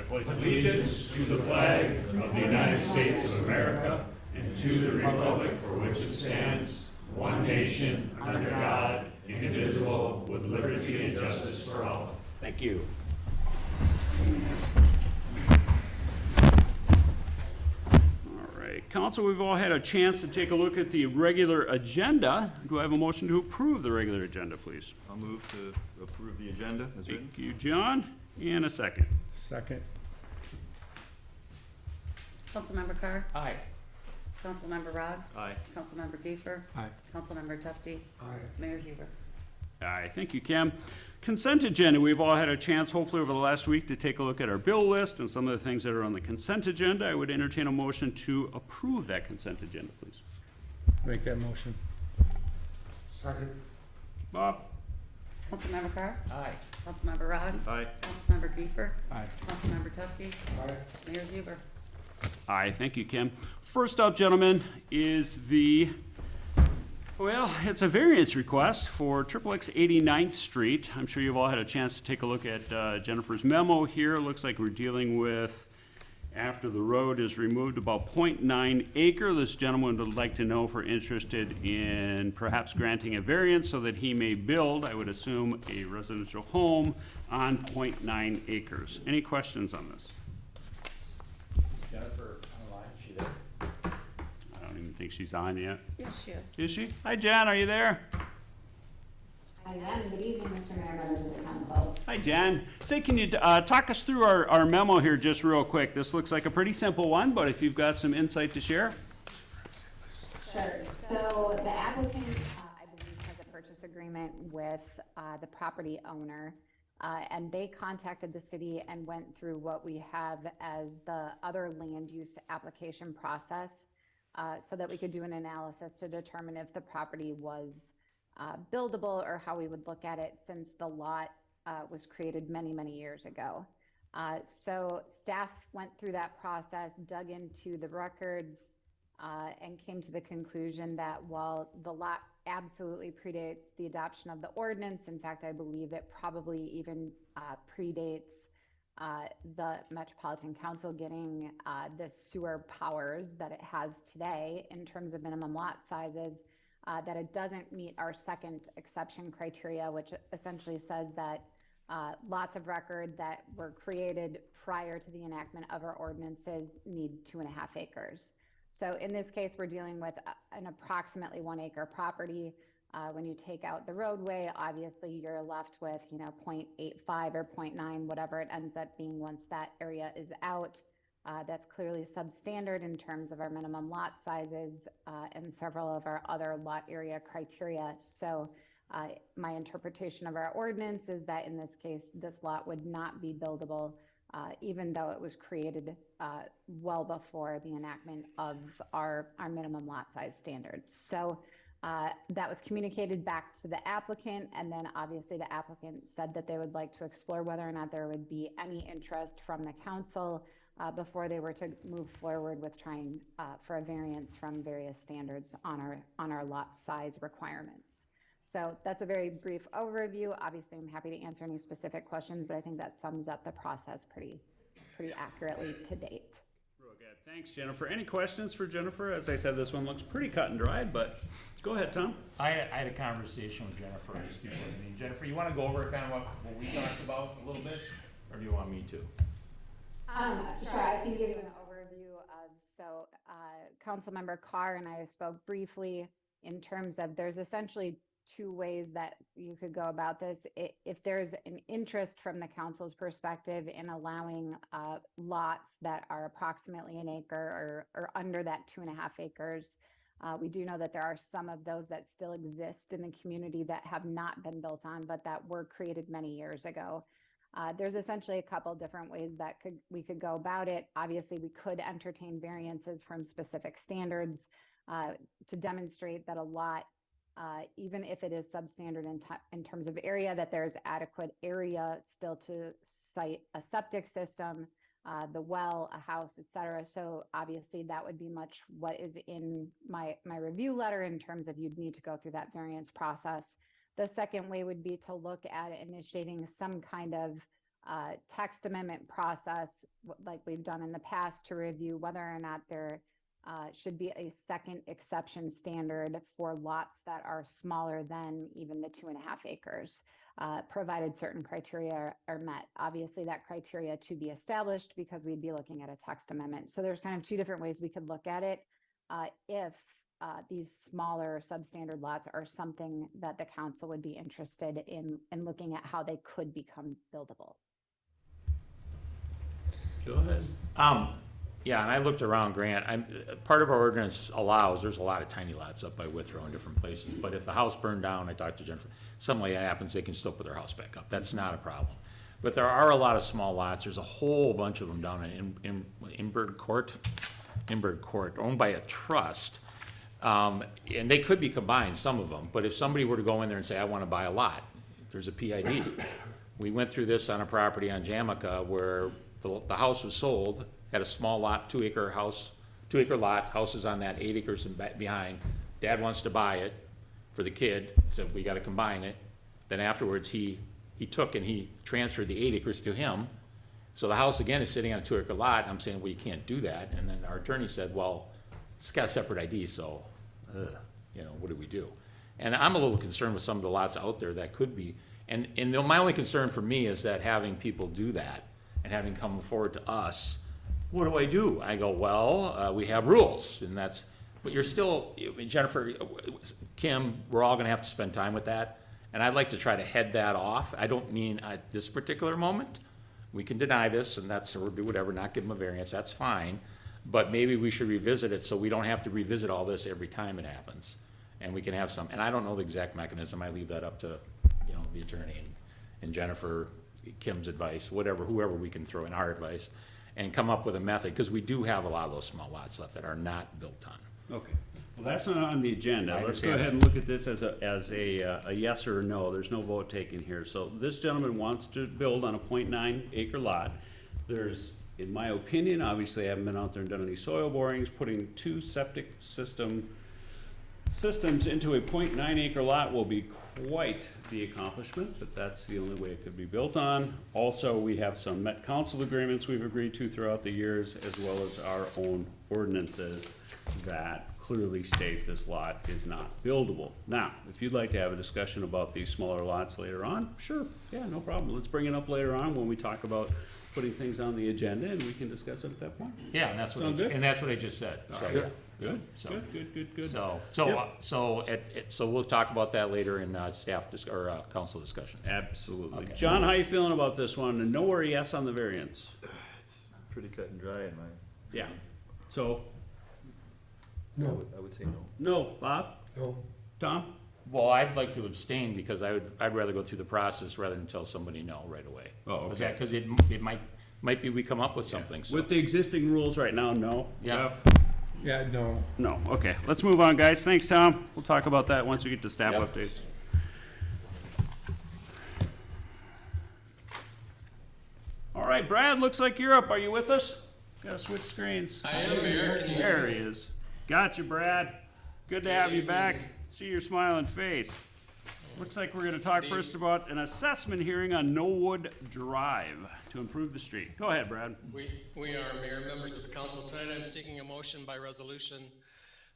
pledge allegiance to the flag of the United States of America and to the republic for which it stands, one nation, under God, indivisible, with liberty and justice for all. Thank you. All right, Council, we've all had a chance to take a look at the regular agenda. Do I have a motion to approve the regular agenda, please? I'll move to approve the agenda as written. Thank you, John. And a second. Second. Councilmember Carr? Aye. Councilmember Rod? Aye. Councilmember Giefer? Aye. Councilmember Tufti? Aye. Mayor Huber? Aye, thank you, Kim. Consent agenda, we've all had a chance, hopefully over the last week, to take a look at our bill list and some of the things that are on the consent agenda. I would entertain a motion to approve that consent agenda, please. Make that motion. Second. Bob? Councilmember Carr? Aye. Councilmember Rod? Aye. Councilmember Giefer? Aye. Councilmember Tufti? Aye. Mayor Huber? Aye, thank you, Kim. First up, gentlemen, is it's a variance request for XXX 89th Street. I'm sure you've all had a chance to take a look at Jennifer's memo here. It looks like we're dealing with, after the road is removed, about 0.9 acre. This gentleman would like to know if we're interested in perhaps granting a variance so that he may build, I would assume, a residential home on 0.9 acres. Any questions on this? Jennifer online, is she there? I don't even think she's on yet. Yes, she is. Is she? Hi, Jan, are you there? I am. Good evening, Mr. Mayor, members of the council. Hi, Jan. Say, can you talk us through our memo here just real quick? This looks like a pretty simple one, but if you've got some insight to share. Sure. So the applicant, I believe, has a purchase agreement with the property owner, and they contacted the city and went through what we have as the other land use application process, so that we could do an analysis to determine if the property was buildable or how we would look at it, since the lot was created many, many years ago. So staff went through that process, dug into the records, and came to the conclusion that while the lot absolutely predates the adoption of the ordinance, in fact, I believe it probably even predates the Metropolitan Council getting the sewer powers that it has today in terms of minimum lot sizes, that it doesn't meet our second exception criteria, which essentially says that lots of record that were created prior to the enactment of our ordinances need 2.5 acres. So in this case, we're dealing with an approximately 1 acre property. When you take out the roadway, obviously you're left with, 0.85 or 0.9, whatever it ends up being once that area is out. That's clearly substandard in terms of our minimum lot sizes and several of our other lot area criteria. So my interpretation of our ordinance is that in this case, this lot would not be buildable, even though it was created well before the enactment of our minimum lot size standards. So that was communicated back to the applicant, and then obviously the applicant said that they would like to explore whether or not there would be any interest from the council before they were to move forward with trying for a variance from various standards on our lot size requirements. So that's a very brief overview. Obviously, I'm happy to answer any specific questions, but I think that sums up the process pretty accurately to date. Real good. Thanks, Jennifer. Any questions for Jennifer? As I said, this one looks pretty cut and dried, but go ahead, Tom. I had a conversation with Jennifer just before the meeting. Jennifer, you want to go over kind of what we talked about a little bit, or do you want me to? Sure, I can give you an overview of, so Councilmember Carr and I spoke briefly in terms of there's essentially two ways that you could go about this. If there's an interest from the council's perspective in allowing lots that are approximately 1 acre or under that 2.5 acres, we do know that there are some of those that still exist in the community that have not been built on, but that were created many years ago. There's essentially a couple different ways that we could go about it. Obviously, we could entertain variances from specific standards to demonstrate that a lot, even if it is substandard in terms of area, that there's adequate area still to site a septic system, the well, a house, etc. So obviously that would be much what is in my review letter in terms of you'd need to go through that variance process. The second way would be to look at initiating some kind of text amendment process, like we've done in the past, to review whether or not there should be a second exception standard for lots that are smaller than even the 2.5 acres, provided certain criteria are met. Obviously, that criteria to be established because we'd be looking at a text amendment. So there's kind of two different ways we could look at it. If these smaller substandard lots are something that the council would be interested in looking at how they could become buildable. Go ahead. Yeah, and I looked around, Grant, part of our ordinance allows, there's a lot of tiny lots up by Withrow in different places, but if the house burned down, I talked to Jennifer, something like that happens, they can still put their house back up, that's not a problem. But there are a lot of small lots, there's a whole bunch of them down in Imberg Court, owned by a trust. And they could be combined, some of them, but if somebody were to go in there and say, I wanna buy a lot, there's a PID. We went through this on a property on Jamaica where the house was sold, had a small lot, 2 acre lot, house is on that, 8 acres and behind. Dad wants to buy it for the kid, so we gotta combine it. Then afterwards, he took and he transferred the 8 acres to him. So the house again is sitting on a 2 acre lot, and I'm saying, well, you can't do that. And then our attorney said, well, it's got a separate ID, so, what do we do? And I'm a little concerned with some of the lots out there that could be, and my only concern for me is that having people do that and having come forward to us, what do I do? I go, well, we have rules, and that's, but you're still, Jennifer, Kim, we're all gonna have to spend time with that, and I'd like to try to head that off. I don't mean at this particular moment. We can deny this, and that's, or do whatever, not give them a variance, that's fine, but maybe we should revisit it so we don't have to revisit all this every time it happens, and we can have some, and I don't know the exact mechanism, I leave that up to, the attorney and Jennifer, Kim's advice, whatever, whoever we can throw in our advice, and come up with a method, because we do have a lot of those small lots left that are not built on. Okay, well, that's not on the agenda. I Let's go understand ahead and look at this as a yes or a no. There's no vote taken here. So this gentleman wants to build on a 0.9 acre lot. There's, in my opinion, obviously I haven't been out there and done any soil borings, putting 2 septic systems into a 0.9 acre lot will be quite the accomplishment, but that's the only way it could be built on. Also, we have some Met Council agreements we've agreed to throughout the years, as well as our own ordinances that clearly state this lot is not buildable. Now, if you'd like to have a discussion about these smaller lots later on, sure, yeah, no problem. Let's bring it up later on when we talk about putting things on the agenda, and we can discuss it at that point. Yeah, and that's what I just said, so, Good. Good. Good. So we'll talk about that later in council discussions. Absolutely. Okay. John, how you feeling about this one? A no or a yes on the variance? It's pretty cut and dry in my, Yeah. So, I would say no. no. Bob? No. Tom? Well, I'd like to abstain because I'd rather go through the process rather than tell somebody no right away. Oh, okay. Because it might be we come up with something, so. With the existing rules right now, no. Yeah. Jeff? Yeah, no. No. Okay, let's move on, guys. Thanks, Tom. We'll talk about that once we get to staff Yep. updates. All right, Brad, looks like you're up. Are you with us? Gotta switch screens. I am here. There he is. Gotcha, Brad. Good to have you evening. back. See your smiling face. Looks like we're gonna talk first about an assessment hearing on Knollwood Drive to improve the street. Go ahead, Brad. We are, Mayor, members of the council. Tonight I'm seeking a motion by resolution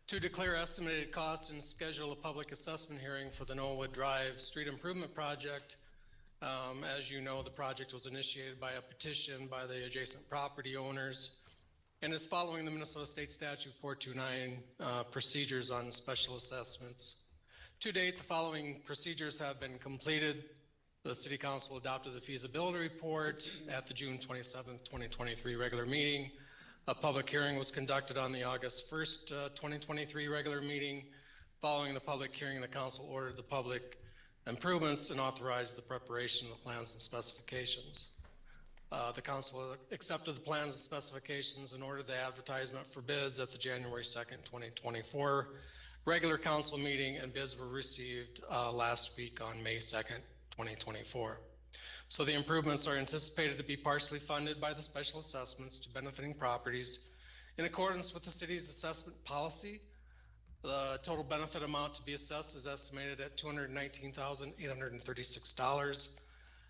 to declare estimated costs and schedule a public assessment hearing for the Knollwood Drive Street Improvement Project. As you know, the project was initiated by a petition by the adjacent property owners and is following the Minnesota State Statute 429 procedures on special assessments. To date, the following procedures have been completed. The City Council adopted the feasibility report at the June 27th, 2023 regular meeting. A public hearing was conducted on the August 1st, 2023 regular meeting. Following the public hearing, the council ordered the public improvements and authorized the preparation of the plans and specifications. The council accepted the plans and specifications and ordered the advertisement for bids at the January 2nd, 2024 regular council meeting, and bids were received last week on May 2nd, 2024. So the improvements are anticipated to be partially funded by the special assessments to benefiting properties in accordance with the city's assessment policy. The total benefit amount to be assessed is estimated at $219,836.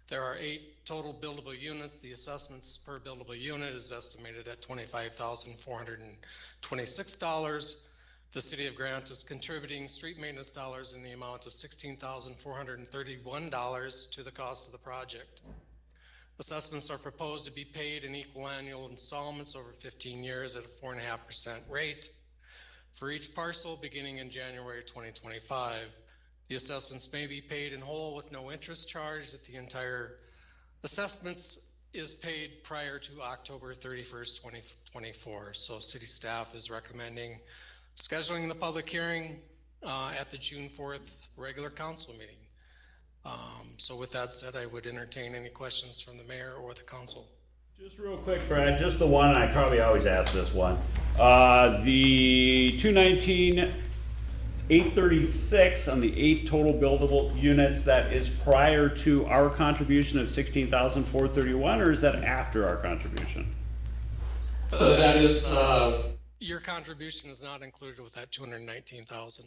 There are 8 total buildable units. The assessments per buildable unit is estimated at $25,426. The city of Grant is contributing street maintenance dollars in the amount of $16,431 to the cost of the project. Assessments are proposed to be paid in equal annual installments over 15 years at a 4.5% rate for each parcel beginning in January 2025. The assessments may be paid in whole with no interest charged if the entire assessments is paid prior to October 31st, 2024. So city staff is recommending scheduling the public hearing at the June 4th regular council meeting. So with that said, I would entertain any questions from the mayor or the council. Just real quick, Brad, just the one, I probably always ask this one. The 219,836 on the 8 total buildable units, that is prior to our contribution of 16,431, or is that after our contribution? That is, your contribution is not included with that 219,000.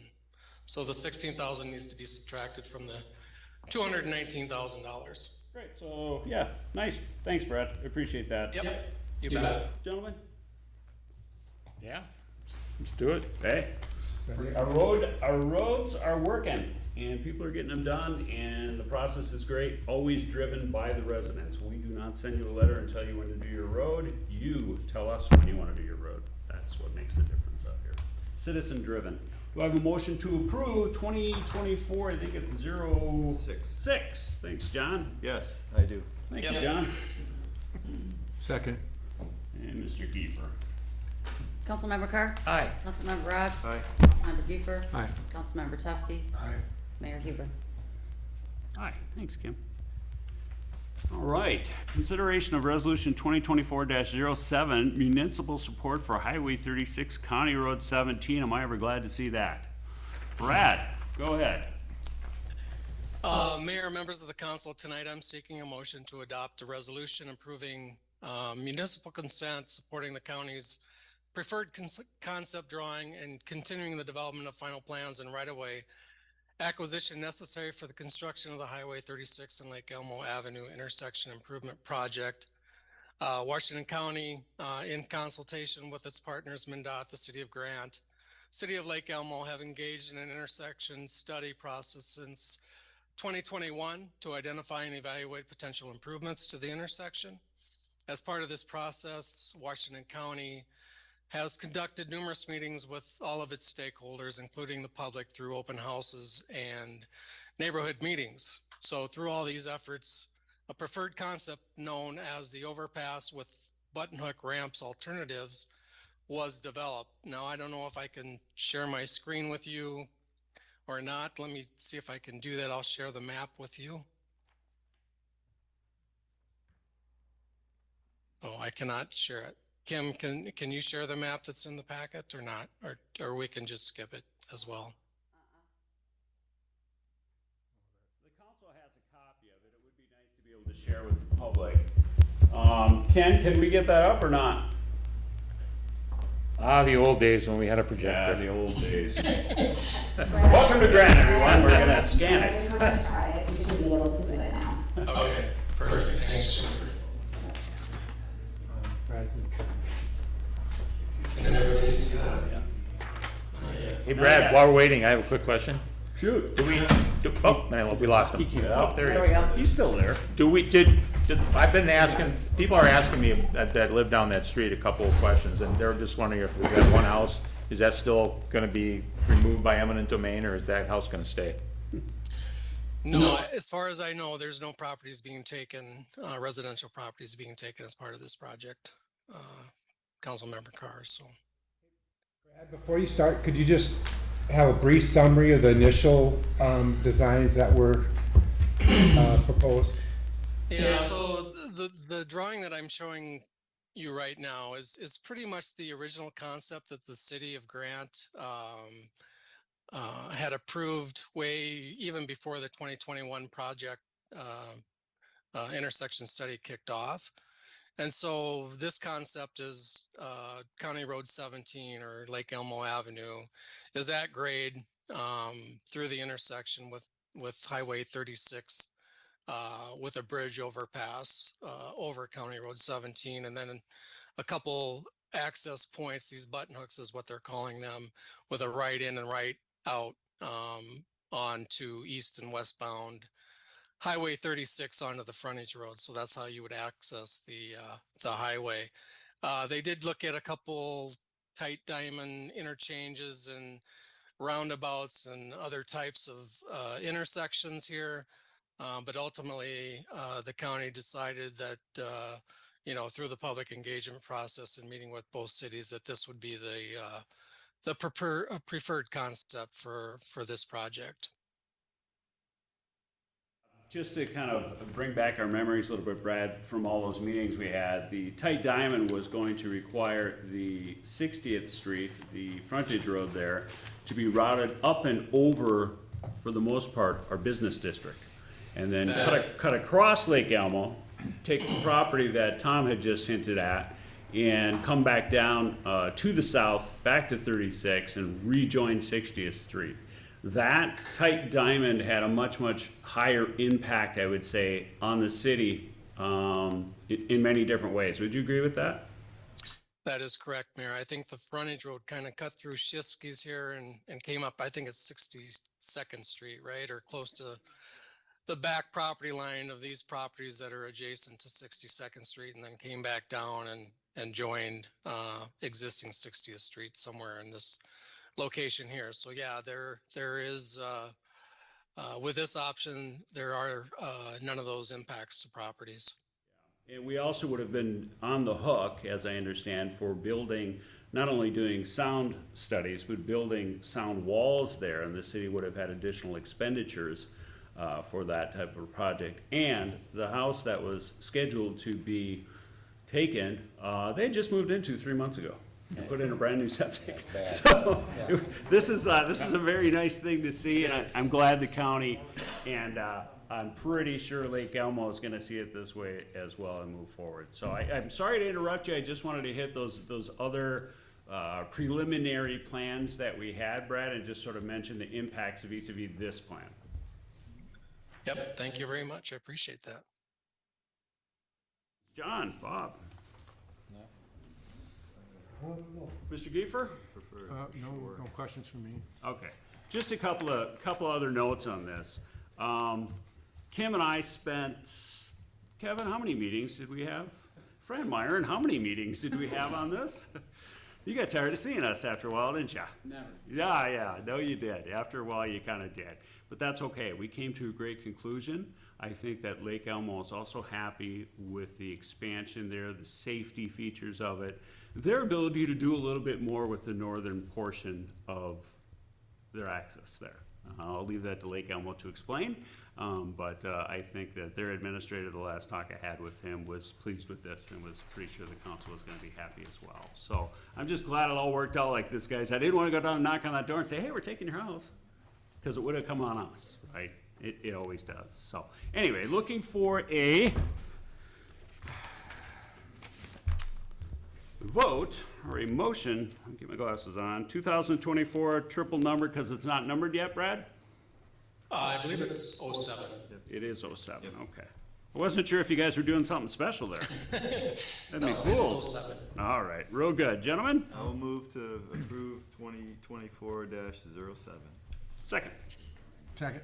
So the 16,000 needs to be subtracted from the $219,000. Great, so, yeah, nice. Thanks, Brad. I appreciate that. Yep, you bet. Gentlemen? Yeah, let's do it. Hey, our roads are working, and people are getting them done, and the process is great, always driven by the residents. We do not send you a letter and tell you when to do your road. You tell us when you wanna do your road. That's what makes the difference out here. Citizen driven. Do I have a motion to approve 2024, I think it's 06? Thanks, John. Yes, I do. Thank you, Yep. John. Second. And Mr. Kiefer. Councilmember Carr? Aye. Councilmember Rod? Aye. Councilmember Kiefer? Aye. Councilmember Tufti? Aye. Mayor Huber? Aye, thanks, Kim. All right, consideration of resolution 2024-07, municipal support for Highway 36, County Road 17. Am I ever glad to see that? Brad, go ahead. Mayor, members of the council, tonight I'm seeking a motion to adopt a resolution approving municipal consent supporting the county's preferred concept drawing and continuing the development of final plans and right-of-way acquisition necessary for the construction of the Highway 36 and Lake Elmo Avenue intersection improvement project. Washington County, in consultation with its partners, MnDOT, the City of Grant, City of Lake Elmo, have engaged in an intersection study process since 2021 to identify and evaluate potential improvements to the intersection. As part of this process, Washington County has conducted numerous meetings with all of its stakeholders, including the public, through open houses and neighborhood meetings. So through all these efforts, a preferred concept known as the overpass with button hook ramps alternatives was developed. Now, I don't know if I can share my screen with you or not. Let me see if I can do that. I'll share the map with you. Oh, I cannot share it. Kim, can you share the map that's in the packet or not? Or we can just skip it as well. The council has a copy of it. It would be nice to be able to share with the public. Ken, can we get that up or not? Ah, the old days when we had a Yeah, projector. the old days. Welcome to Grant, everyone. We're gonna scan it. We're gonna try it, we should be able to do it now. Okay, perfect. Thanks, Jennifer. Can everybody see that? Hey Brad, while we're waiting, I have a quick question. Shoot. Oh, man, we lost him. Oh, there he There is. we go. He's still there. I've been asking, people are asking me that live down that street a couple of questions, and they're just wondering if that one house, is that still gonna be removed by eminent domain, or is that house gonna stay? No, as far as I know, there's no properties being taken, residential properties being taken as part of this project. Councilmember Carr, so. Before you start, could you just have a brief summary of the initial designs that were proposed? Yeah, so the drawing that I'm showing you right now is pretty much the original concept that the city of Grant had approved way even before the 2021 project intersection study kicked off. And so this concept is County Road 17 or Lake Elmo Avenue is at grade through the intersection with Highway 36 with a bridge overpass over County Road 17, and then a couple access points, these button hooks is what they're calling them, with a right in and right out onto east and westbound Highway 36 onto the frontage road. So that's how you would access the highway. They did look at a couple tight diamond interchanges and roundabouts and other types of intersections here. But ultimately, the county decided that, through the public engagement process and meeting with both cities, that this would be the preferred concept for this project. Just to kind of bring back our memories a little bit, Brad, from all those meetings we had, the tight diamond was going to require the 60th Street, the frontage road there, to be routed up and over, for the most part, our business district. And then cut across Lake Elmo, take the property that Tom had just hinted at, and come back down to the south, back to 36, and rejoin 60th Street. That tight diamond had a much, much higher impact, I would say, on the city in many different ways. Would you agree with that? That is correct, Mayor. I think the frontage road kind of cut through Shiskey's here and came up, I think it's 62nd Street, right? Or close to the back property line of these properties that are adjacent to 62nd Street, and then came back down and joined existing 60th Street somewhere in this location here. So yeah, there is, with this option, there are none of those impacts to properties. And we also would have been on the hook, as I understand, for building, not only doing sound studies, but building sound walls there, and the city would have had additional expenditures for that type of a project. And the house that was scheduled to be taken, they just moved into 3 months ago and put in a brand new septic. So this is a very nice thing to see, and I'm glad the county, and I'm pretty sure Lake Elmo is going to see it this way as well and move forward. So I'm sorry to interrupt you. I just wanted to hit those other preliminary plans that we had, Brad, and just sort of mention the impacts vis-a-vis this plan. Yep, thank you very much. I appreciate that. John, Bob. Mr. Giefer? No questions from me. Okay, just a couple other notes on this. Kim and I spent, Kevin, how many meetings did we have? Fran Meyer, and how many meetings did we have on this? You got tired of seeing us after a while, didn't you? Never. Yeah, no you did. After a while you kind of did. But that's okay. We came to a great conclusion. I think that Lake Elmo is also happy with the expansion there, the safety features of it, their ability to do a little bit more with the northern portion of their access there. I'll leave that to Lake Elmo to explain, but I think that their administrator, the last talk I had with him, was pleased with this and was pretty sure the council was going to be happy as well. So I'm just glad it all worked out like this, guys. I didn't want to go down and knock on that door and say, hey, we're taking your house, because it would have come on us, right? It always does. So anyway, looking for a vote or a motion. I'll get my glasses on. 2024 triple number, because it's not numbered yet, Brad? I believe it's 07. It is 07, okay. I wasn't sure if you guys were doing something special there. That'd be It's fools. 07. All right, real good. Gentlemen? I'll move to approve 2024-07. Second. Second.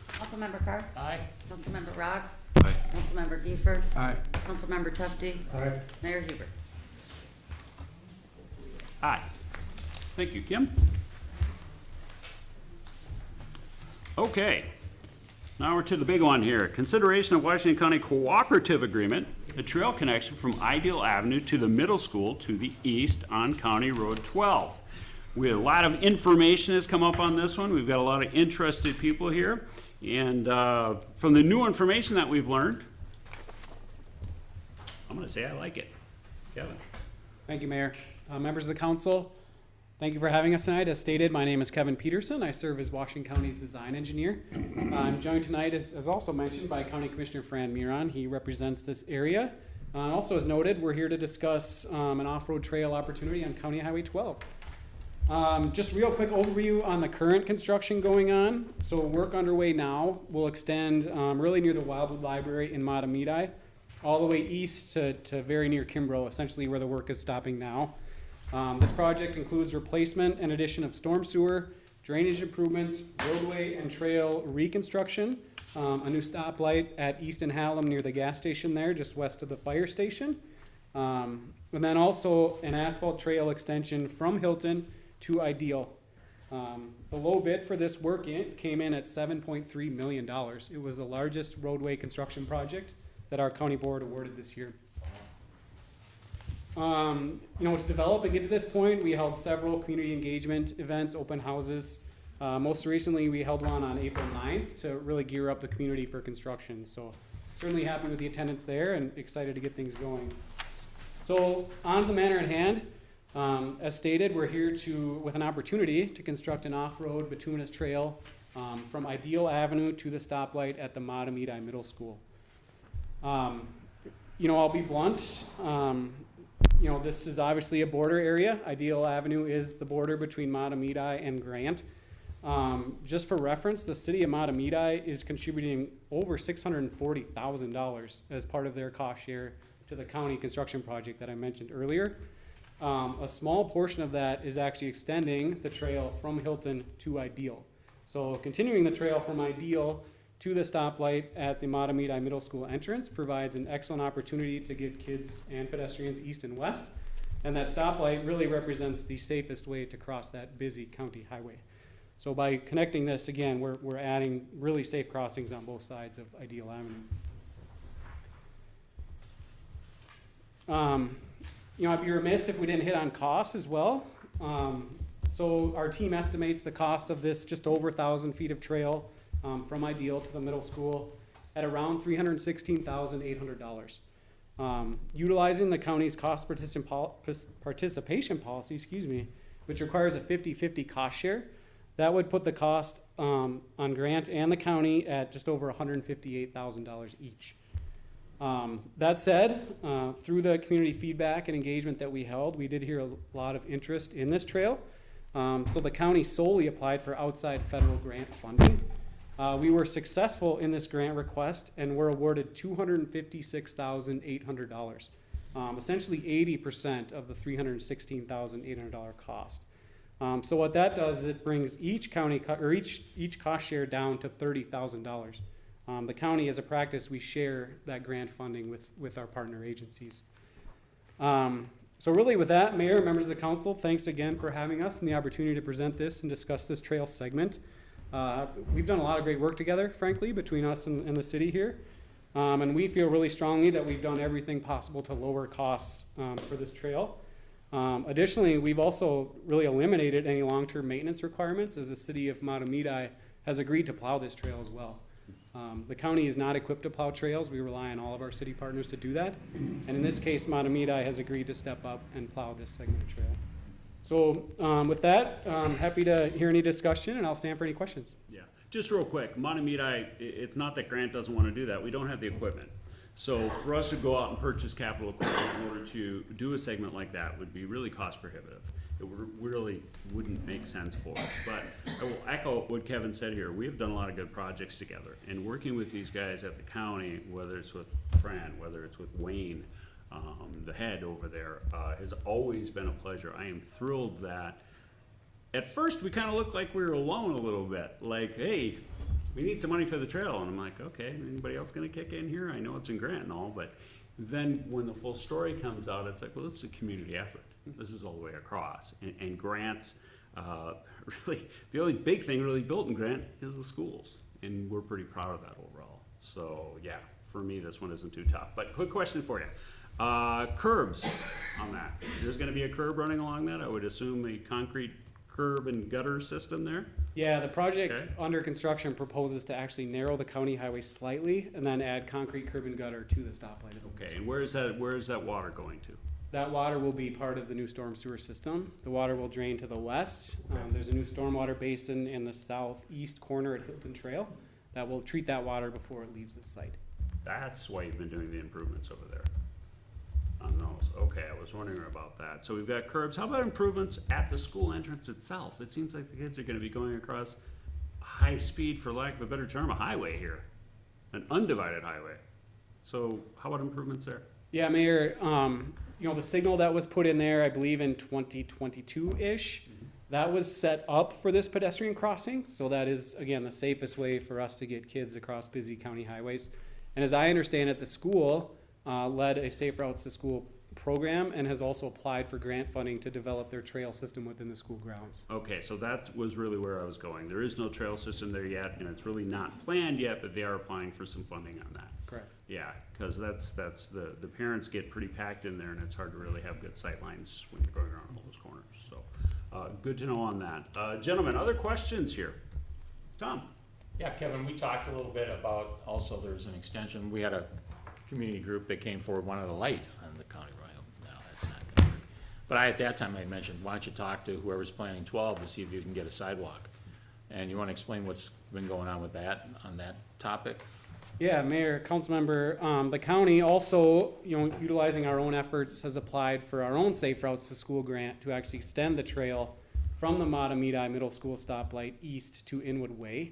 Councilmember Carr? Aye. Councilmember Rogg? Aye. Councilmember Giefer? Aye. Councilmember Tufti? Aye. Mayor Huber? Aye. Thank you, Kim. Okay, now we're to the big one here. Consideration of Washington County Cooperative Agreement, a trail connection from Ideal Avenue to the middle school to the east on County Road 12. We have a lot of information has come up on this one. We've got a lot of interested people here. And from the new information that we've learned, I'm gonna say I like it. Kevin? Thank you, Mayor. Members of the council, thank you for having us tonight. As stated, my name is Kevin Peterson. I serve as Washington County's design engineer. I'm joined tonight, as also mentioned, by County Commissioner Fran Miron. He represents this area. Also, as noted, we're here to discuss an off-road trail opportunity on County Highway 12. Just real quick overview on the current construction going on. So work underway now will extend really near the Wildwood Library in Matamidi, all the way east to very near Kimbrough, essentially where the work is stopping now. This project includes replacement and addition of storm sewer, drainage improvements, roadway and trail reconstruction, a new stoplight at East and Hallam near the gas station there, just west of the fire station. And then also an asphalt trail extension from Hilton to Ideal. The low bid for this work came in at $7.3 million. It was the largest roadway construction project that our county board awarded this year. To develop and get to this point, we held several community engagement events, open houses. Most recently, we held one on April 9th to really gear up the community for construction. So certainly happy with the attendance there and excited to get things going. So on to the matter at hand. As stated, we're here with an opportunity to construct an off-road bituminous trail from Ideal Avenue to the stoplight at the Matamidi Middle School. I'll be blunt. This is obviously a border area. Ideal Avenue is the border between Matamidi and Grant. Just for reference, the city of Matamidi is contributing over $640,000 as part of their cost share to the county construction project that I mentioned earlier. A small portion of that is actually extending the trail from Hilton to Ideal. So continuing the trail from Ideal to the stoplight at the Matamidi Middle School entrance provides an excellent opportunity to get kids and pedestrians east and west. And that stoplight really represents the safest way to cross that busy county highway. So by connecting this, again, we're adding really safe crossings on both sides of Ideal Avenue. I'd be remiss if we didn't hit on costs as well. So our team estimates the cost of this just over 1,000 feet of trail from Ideal to the middle school at around $316,800. Utilizing the county's cost participation policy, which requires a 50-50 cost share, that would put the cost on Grant and the county at just over $158,000 each. That said, through the community feedback and engagement that we held, we did hear a lot of interest in this trail. So the county solely applied for outside federal grant funding. We were successful in this grant request and were awarded $256,800, essentially 80% of the $316,800 cost. So what that does is it brings each county each cost share down to $30,000. The county, as a practice, we share that grant funding with our partner agencies. So really with that, Mayor, members of the council, thanks again for having us and the opportunity to present this and discuss this trail segment. We've done a lot of great work together, frankly, between us and the city here. And we feel really strongly that we've done everything possible to lower costs for this trail. Additionally, we've also really eliminated any long-term maintenance requirements as the city of Matamidi has agreed to plow this trail as well. The county is not equipped to plow trails. We rely on all of our city partners to do that. And in this case, Matamidi has agreed to step up and plow this segment of trail. So with that, I'm happy to hear any discussion, and I'll stand for any questions. Yeah, just real quick, Matamidi, it's not that Grant doesn't want to do that. We don't have the equipment. So for us to go out and purchase capital equipment in order to do a segment like that would be really cost prohibitive. It really wouldn't make sense for us. But I will echo what Kevin said here. We have done a lot of good projects together. And working with these guys at the county, whether it's with Fran, whether it's with Wayne, the head over there, has always been a pleasure. I am thrilled that at first we kind of looked like we were alone a little bit. Like, hey, we need some money for the trail. And I'm like, okay, anybody else gonna kick in here? I know it's in Grant and all, but then when the full story comes out, it's like, well, this is a community effort. This is all the way across. And Grant's, really, the only big thing really built in Grant is the schools. And we're pretty proud of that overall. So yeah, for me, this one isn't too tough. But quick question for you. Curbs on that. There's gonna be a curb running along that? I would assume a concrete curb and gutter system there? Yeah, the project under construction proposes to actually narrow the county highway slightly and then add concrete curb and gutter to the stoplight. Okay, and where is that water going to? That water will be part of the new storm sewer system. The water will drain to the west. There's a new stormwater basin in the southeast corner at Hilton Trail that will treat that water before it leaves the site. That's why you've been doing the improvements over there on those. Okay, I was wondering about that. So we've got curbs. How about improvements at the school entrance itself? It seems like the kids are gonna be going across high speed, for lack of a better term, a highway here, an undivided highway. So how about improvements there? Yeah, Mayor, you know, the signal that was put in there, I believe in 2022-ish, that was set up for this pedestrian crossing. So that is, again, the safest way for us to get kids across busy county highways. And as I understand it, the school led a Safe Routes to School program and has also applied for grant funding to develop their trail system within the school grounds. Okay, so that was really where I was going. There is no trail system there yet, and it's really not planned yet, but they are applying for some funding on that. Correct. Yeah, because that's the parents get pretty packed in there, and it's hard to really have good sight lines when you're going around all those corners. So, good to know on that. Gentlemen, other questions here? Tom? Yeah, Kevin, we talked a little bit about, also there's an extension, we had a community group that came forward, wanted a light on the county road. No, that's not gonna work. But at that time I mentioned, why don't you talk to whoever's planning 12 to see if you can get a sidewalk? And you wanna explain what's been going on with that, on that topic? Yeah, Mayor, Councilmember, the county also, you know, utilizing our own efforts, has applied for our own Safe Routes to School grant to actually extend the trail from the Matamidi Middle School stoplight east to Inwood Way.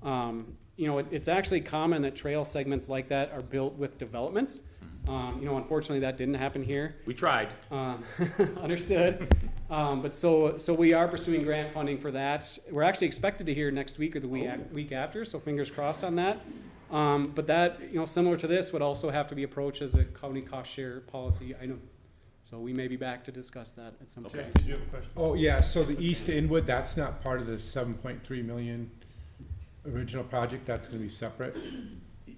You know, it's actually common that trail segments like that are built with developments. You know, unfortunately, that didn't happen here. We tried. Understood. But so we are pursuing grant funding for that. We're actually expected to hear next week or the week after, so fingers crossed on that. But that, you know, similar to this, would also have to be approached as a county cost share policy item. So we may be back to discuss that at some Okay. point. Did you have a question? Oh, yeah, so the East Inwood, that's not part of the 7.3 million original project, that's gonna be separate?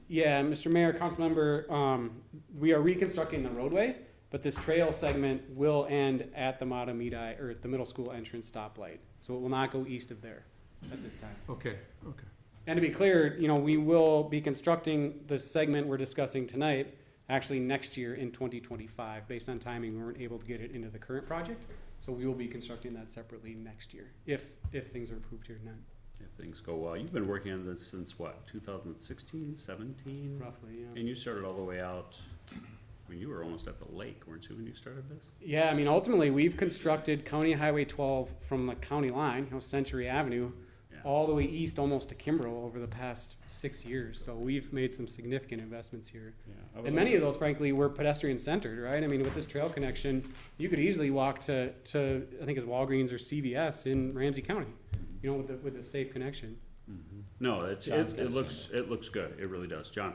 Yeah, Mr. Mayor, Councilmember, we are reconstructing the roadway, but this trail segment will end at the Matamidi, or at the middle school entrance stoplight. So it will not go east of there at this time. Okay, okay. And to be clear, you know, we will be constructing the segment we're discussing tonight actually next year in 2025. Based on timing, we weren't able to get it into the current project. So we will be constructing that separately next year, if things are approved here tonight. If things go well. You've been working on this since what, 2016, 17? Roughly, yeah. And you started all the way out, I mean, you were almost at the lake, weren't you, when you started this? Yeah, I mean, ultimately, we've constructed County Highway 12 from the county line, you know, Century Avenue, Yeah. all the way east almost to Kimbrell over the past 6 years. So we've made some significant investments here. Yeah, I was And many of those, frankly, were pedestrian centered, right? I mean, with this trail connection, you could easily walk to I think it's Walgreens or CVS in Ramsey County, you know, with the safe connection. No, John's got it a looks good, it really does. John?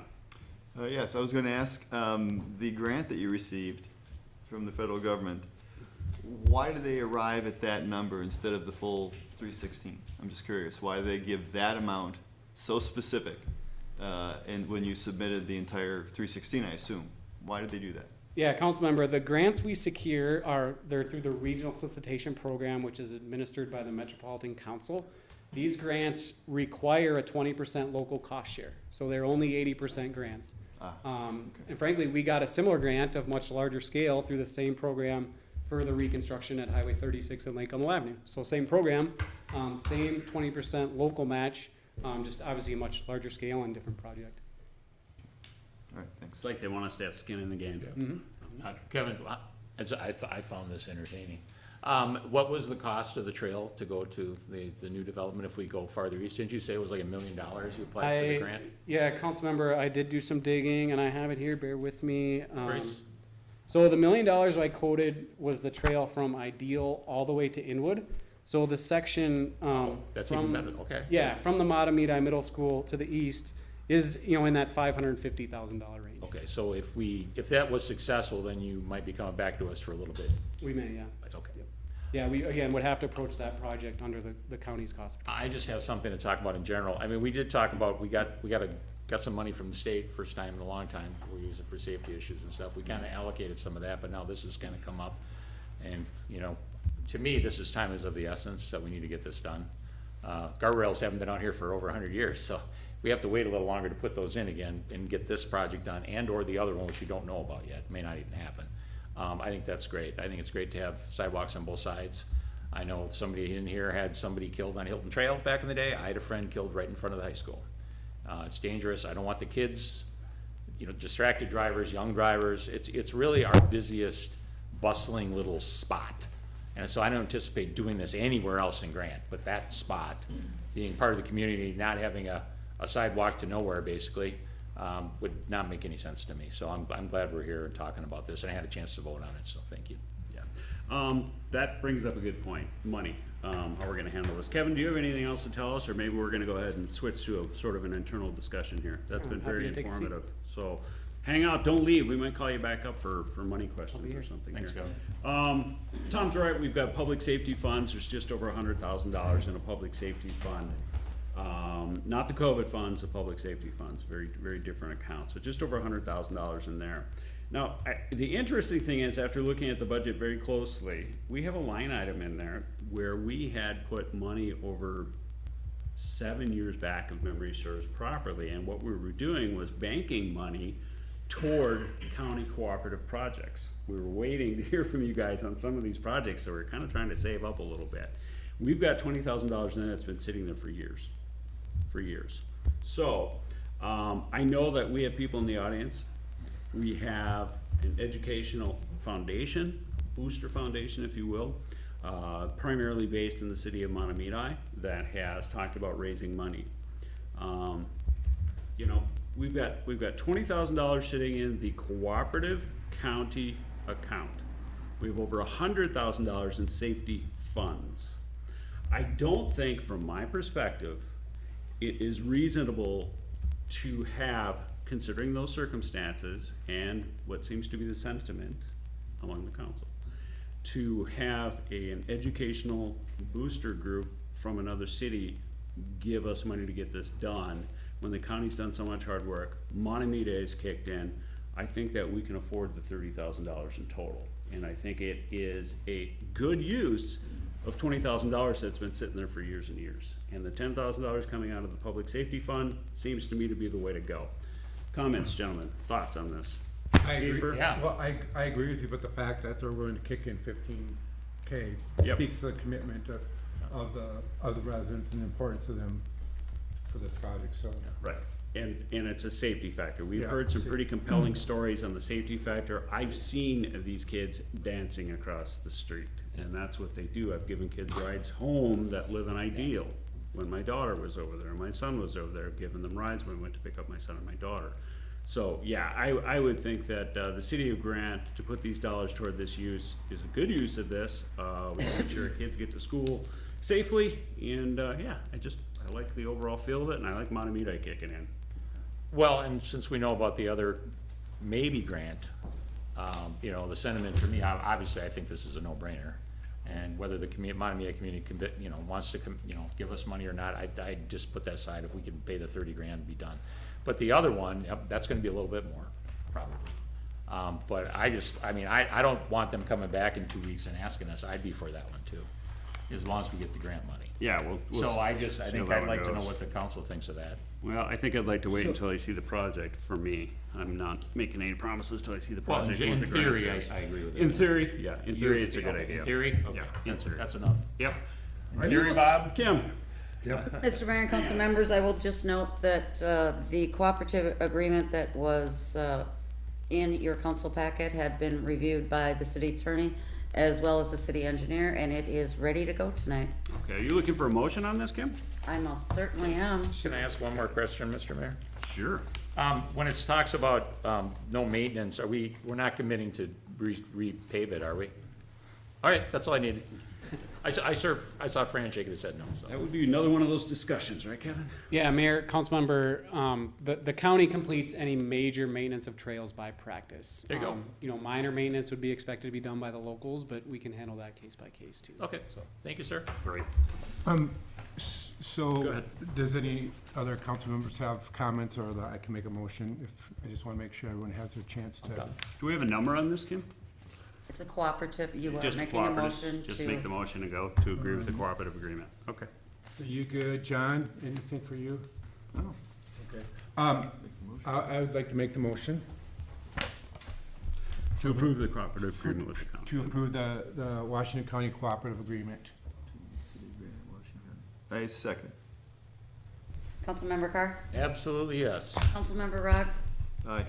Yes, I was gonna ask, the grant that you received from the federal government, why did they arrive at that number instead of the full 316? I'm just curious, why they give that amount so specific, and when you submitted the entire 316, I assume? Why did they do that? Yeah, council member, the grants we secure they're through the Regional Solicitation Program, which is administered by the Metropolitan Council. These grants require a 20% local cost share, so they're only 80% grants. And frankly, we got a similar grant of much larger scale through the same program for the reconstruction at Highway 36 and Lake Elmo Avenue. So same program, same 20% local match, just obviously a much larger scale and different project. All right, thanks. It's like they want us to have skin in the game. Kevin, I found this entertaining. What was the cost of the trail to go to the new development if we go farther east? Didn't you say it was like $1 million you applied for the grant? Yeah, council member, I did do some digging and I have it here, bear with me. Grace? So the $1 million I quoted was the trail from Ideal all the way to Inwood. So the section, That's even better, okay. yeah, from the Matamidi Middle School to the east is, you know, in that $550,000 range. Okay, so if that was successful, then you might be coming back to us for a little bit. We may, yeah. Okay. Yeah, we, again, would have to approach that project under the county's cost. I just have something to talk about in general. I mean, we did talk about, we got some money from the state, first time in a long time. We use it for safety issues and stuff. We kinda allocated some of that, but now this is gonna come up. And, you know, to me, time is of the essence, so we need to get this done. Guardrails haven't been out here for over 100 years, so if we have to wait a little longer to put those in again and get this project done and or the other one, which we don't know about yet, may not even happen. I think that's great. I think it's great to have sidewalks on both sides. I know somebody in here had somebody killed on Hilton Trail back in the day. I had a friend killed right in front of the high school. It's dangerous. I don't want the kids distracted drivers, young drivers. It's really our busiest bustling little spot. And so I don't anticipate doing this anywhere else in Grant, but that spot, being part of the community, not having a sidewalk to nowhere basically, would not make any sense to me. So I'm glad we're here and talking about this, and I had a chance to vote on it, so thank you. Yeah. That brings up a good point, money, how we're gonna handle this. Kevin, do you have anything else to tell us, or maybe we're gonna go ahead and switch to a sort of an internal discussion here? That's been happy very to take a seat. informative. So hang out, don't leave. We might call you back up for money questions or something Thanks, here. Kevin. Tom's right, we've got public safety funds. There's just over $100,000 in a public safety fund. Not the COVID funds, the public safety funds, very, very different accounts. So just over $100,000 in there. Now, the interesting thing is, after looking at the budget very closely, we have a line item in there where we had put money over 7 years back, if memory serves properly, and what we were doing was banking money toward county cooperative projects. We were waiting to hear from you guys on some of these projects, so we're kind of trying to save up a little bit. We've got $20,000 in it that's been sitting there for years. So, I know that we have people in the audience. We have an educational foundation, booster foundation, if you will, primarily based in the city of Montemita, that has talked about raising money. We've got $20,000 sitting in the cooperative county account. We have over $100,000 in safety funds. I don't think, from my perspective, it is reasonable to have, considering those circumstances and what seems to be the sentiment among the council, to have an educational booster group from another city give us money to get this done when the county's done so much hard work. Montemita is kicked in. I think that we can afford the $30,000 in total. And I think it is a good use of $20,000 that's been sitting there for years and years. And the $10,000 coming out of the public safety fund seems to me to be the way to go. Comments, gentlemen, thoughts on this? I agree. Kiefer? Yeah. Well, I agree with you, but the fact that they're willing to kick in 15K Yep. speaks to the commitment of the residents and the importance of them for the project, so. Right, and it's a safety factor. We've Yeah, heard some sa- pretty compelling stories on the safety factor. I've seen these kids dancing across the street, and that's what they do. I've given kids rides home that live in Ideal. When my daughter was over there, my son was over there, giving them rides when we went to pick up my son and my daughter. So, yeah, I would think that the city of Grant, to put these dollars toward this use, is a good use of this. We can make sure our kids get to school safely, and, yeah, I like the overall feel of it, and I like Montemita kicking in. Well, and since we know about the other maybe grant, the sentiment for me, obviously, I think this is a no-brainer. And whether the Montemita community, wants to, give us money or not, I just put that aside. If we can pay the $30,000 and be done. But the other one, that's gonna be a little bit more, probably. But I don't want them coming back in 2 weeks and asking us. I'd be for that one too, as long as we get the grant money. Yeah, So I see think how I'd it like to know goes. what the council thinks of that. Well, I think I'd like to wait until I see the project, for me. I'm not making any promises till I see the Well, project. and in what the grant theory, is. I agree with that. In theory, yeah, in theory, it's a good Okay, idea. In theory? Okay, Yeah, in theory. that's enough. Yep. In theory, Bob? Kim? Mr. Mayor and council members, I will just note that the cooperative agreement that was in your council packet had been reviewed by the city attorney as well as the city engineer, and it is ready to go tonight. Okay, are you looking for a motion on this, Kim? I most certainly am. Can I ask one more question, Mr. Mayor? Sure. When it talks about no maintenance, we're not committing to repave it, are we? All right, that's all I needed. I saw Fran shaking his head no, so. That would be another one of those discussions, right, Kevin? Yeah, Mayor, Councilmember, the county completes any major maintenance of trails by practice. There you go. Minor maintenance would be expected to be done by the locals, but we can handle that case by case too. Okay, so, thank you, sir. Great. So, Go ahead. does any other council members have comments, or that I can make a motion? If, I just wanna make sure everyone has their chance to. Do we have a number on this, Kim? It's a cooperative. You are Just making a cooperative. motion Just to. make the motion and go to agree with the cooperative agreement. Okay. Are you good, John? Anything for you? No. Okay. I would like to make the motion To approve the cooperative agreement with the county. to approve the Washington County Cooperative Agreement. I second. Councilmember Carr? Absolutely, yes. Councilmember Rogg? Aye.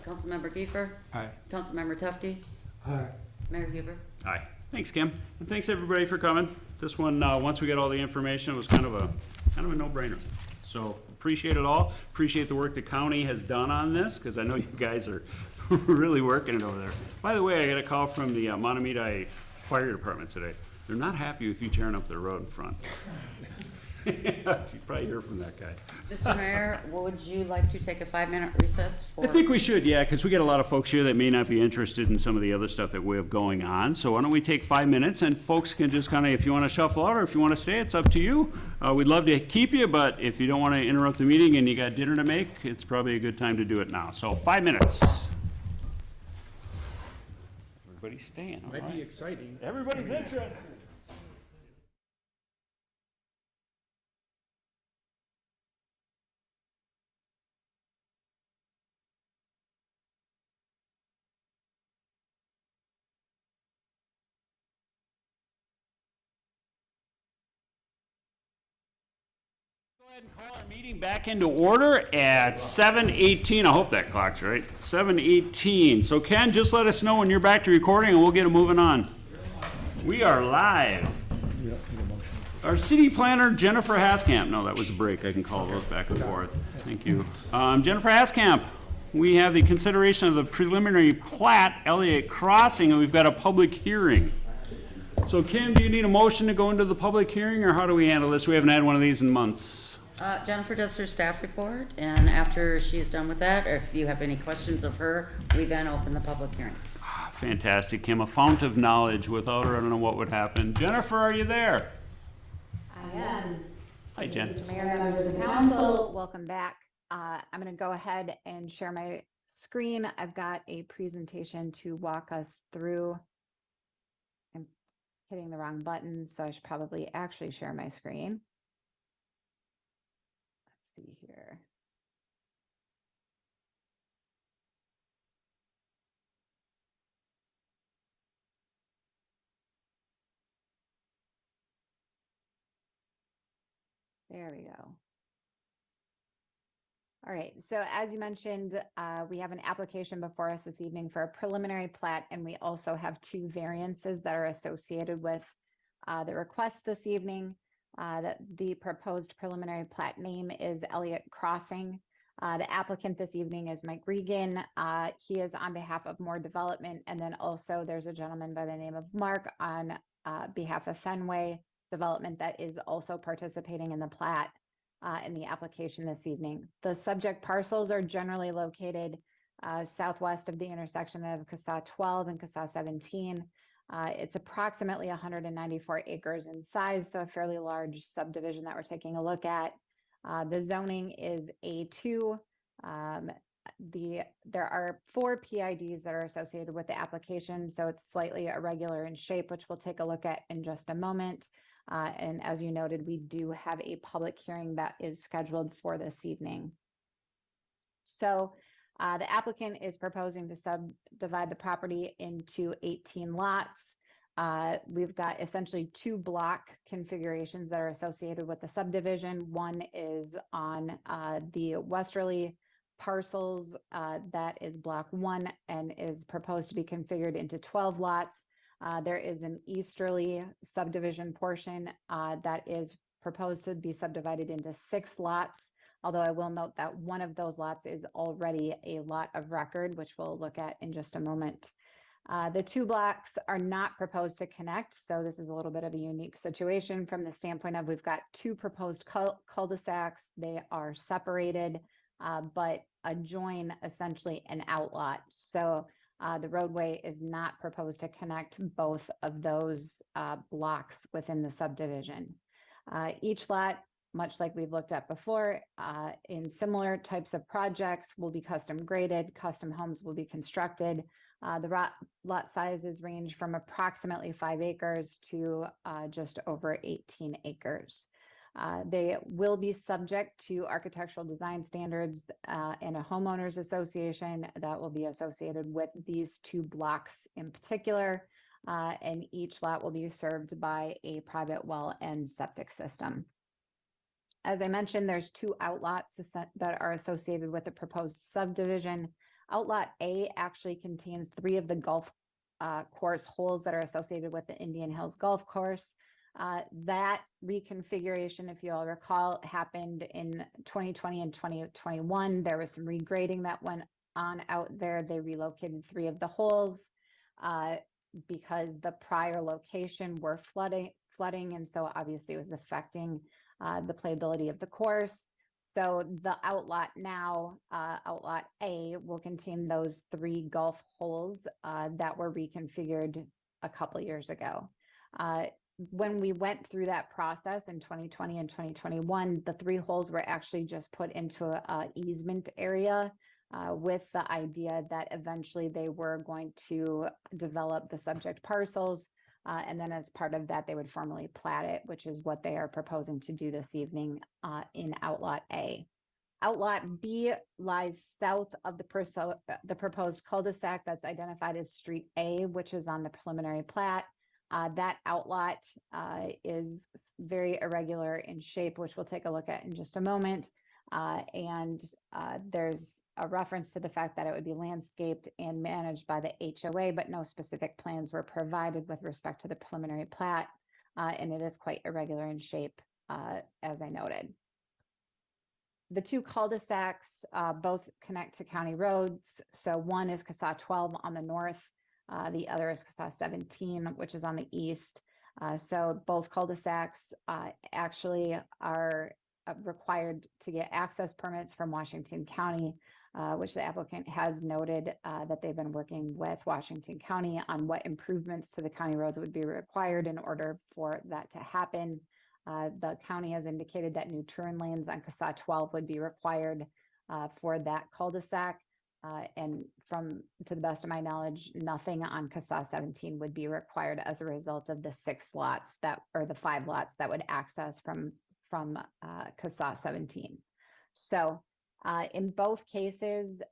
Councilmember Kiefer, Aye. Councilmember Tufti, Aye. Mayor Huber. Aye. Thanks, Kim. And thanks, everybody, for coming. This one, once we get all the information, it was kind of a no-brainer. So appreciate it all. Appreciate the work the county has done on this, because I know you guys are really working it over there. By the way, I got a call from the Montemita Fire Department today. They're not happy with you tearing up their road in front. You probably hear from that guy. Mr. Mayor, would you like to take a 5-minute recess for? I think we should, yeah, because we got a lot of folks here that may not be interested in some of the other stuff that we have going on. So why don't we take 5 minutes, and folks can just kind of, if you want to shuffle out or if you want to stay, it's up to you. We'd love to keep you, but if you don't want to interrupt the meeting and you got dinner to make, it's probably a good time to do it now. So 5 minutes. Everybody's staying, all Might be right? exciting. Everybody's interested. Go ahead and call our meeting back into order at 7:18. I hope that clock's right. 7:18. So Ken, just let us know when you're back to recording and we'll get it moving on. We are live. Our city planner, Jennifer Haskamp. No, that was a break. I can call those back and forth. Thank you. Jennifer Haskamp, we have the consideration of the preliminary plat, Elliot Crossing, and we've got a public hearing. So Kim, do you need a motion to go into the public hearing, or how do we handle this? We haven't had one of these in months. Jennifer does her staff report, and after she's done with that, or if you have any questions of her, we then open the public hearing. Fantastic, Kim. A fount of knowledge. Without her, I don't know what would happen. Jennifer, are you there? I am. Hi, Jen. Mr. Mayor, members of the council, welcome back. I'm going to go ahead and share my screen. I've got a presentation to walk us through. I'm hitting the wrong button, so I should probably actually share my screen. Let's see here. There we go. All right, so as you mentioned, we have an application before us this evening for a preliminary plat, and we also have 2 variances that are associated with the request this evening. That the proposed preliminary plat name is Elliot Crossing. The applicant this evening is Mike Regan. He is on behalf of More Development, and then also there's a gentleman by the name of Mark on behalf of Fenway Development that is also participating in the plat. In the application this evening. The subject parcels are generally located southwest of the intersection of CASA 12 and CASA 17. It's approximately 194 acres in size, so a fairly large subdivision that we're taking a look at. The zoning is A2. There are 4 PIDs that are associated with the application, so it's slightly irregular in shape, which we'll take a look at in just a moment. And as you noted, we do have a public hearing that is scheduled for this evening. So the applicant is proposing to subdivide the property into 18 lots. We've got essentially 2 block configurations that are associated with the subdivision. One is on the westerly parcels, that is block 1 and is proposed to be configured into 12 lots. There is an easterly subdivision portion that is proposed to be subdivided into 6 lots, although I will note that one of those lots is already a lot of record, which we'll look at in just a moment. The 2 blocks are not proposed to connect, so this is a little bit of a unique situation from the standpoint of we've got 2 proposed cul-de-sacs. They are separated, but adjoin essentially an outlot. So the roadway is not proposed to connect both of those blocks within the subdivision. Each lot, much like we've looked at before, in similar types of projects, will be custom graded, custom homes will be constructed. The lot sizes range from approximately 5 acres to just over 18 acres. They will be subject to architectural design standards and a homeowners association that will be associated with these 2 blocks in particular, and each lot will be served by a private well and septic system. As I mentioned, there's two outlots that are associated with the proposed subdivision. Outlot A actually contains 3 of the golf course holes that are associated with the Indian Hills Golf Course. That reconfiguration, if you all recall, happened in 2020 and 2021. There was some regrading that went on out there. They relocated 3 of the holes because the prior location were flooding, and so obviously it was affecting the playability of the course. So the outlot now, outlot A, will contain those 3 golf holes that were reconfigured a couple years ago. When we went through that process in 2020 and 2021, the 3 holes were actually just put into an easement area with the idea that eventually they were going to develop the subject parcels. And then as part of that, they would formally plat it, which is what they are proposing to do this evening in Outlot A. Outlot B lies south of the proposed cul-de-sac that's identified as Street A, which is on the preliminary plat. That outlot is very irregular in shape, which we'll take a look at in just a moment. There's a reference to the fact that it would be landscaped and managed by the HOA, but no specific plans were provided with respect to the preliminary plat, and it is quite irregular in shape, as I noted. The 2 cul-de-sacs both connect to county roads. So one is CSA 12 on the north, the other is CSA 17, which is on the east. So both cul-de-sacs actually are required to get access permits from Washington County, which the applicant has noted that they've been working with Washington County on what improvements to the county roads would be required in order for that to happen. The county has indicated that new turn lanes on CSA 12 would be required for that cul-de-sac. And to the best of my knowledge, nothing on CSA 17 would be required as a result of the 5 lots that would access from CSA 17. So in both cases,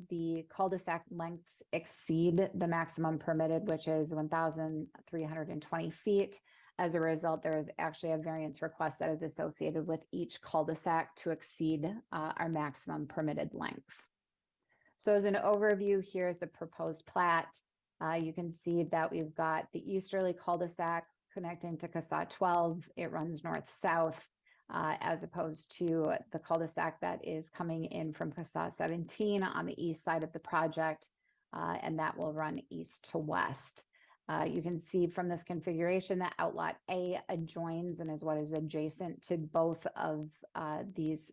the cul-de-sac lengths exceed the maximum permitted, which is 1,320 feet. As a result, there is actually a variance request that is associated with each cul-de-sac to exceed our maximum permitted length. So as an overview, here's the proposed plat. You can see that we've got the easterly cul-de-sac connecting to CSA 12. It runs north-south, as opposed to the cul-de-sac that is coming in from CSA 17 on the east side of the project, and that will run east to west. You can see from this configuration that Outlot A adjoins and is what is adjacent to both of these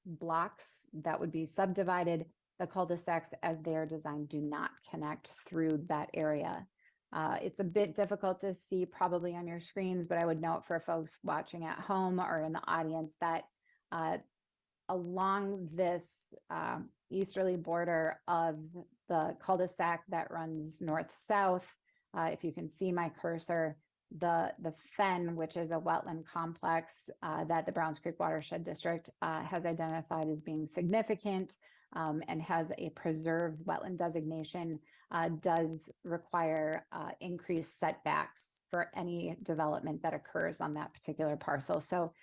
blocks that would be subdivided. The cul-de-sacs, as they are designed, do not connect through that area. It's a bit difficult to see probably on your screens, but I would note for folks watching at home or in the audience that along this easterly border of the cul-de-sac that runs north-south, if you can see my cursor, the Fen, which is a wetland complex that the Browns Creek Watershed District has identified as being significant and has a preserved wetland designation, does require increased setbacks for any development that occurs on that particular parcel. So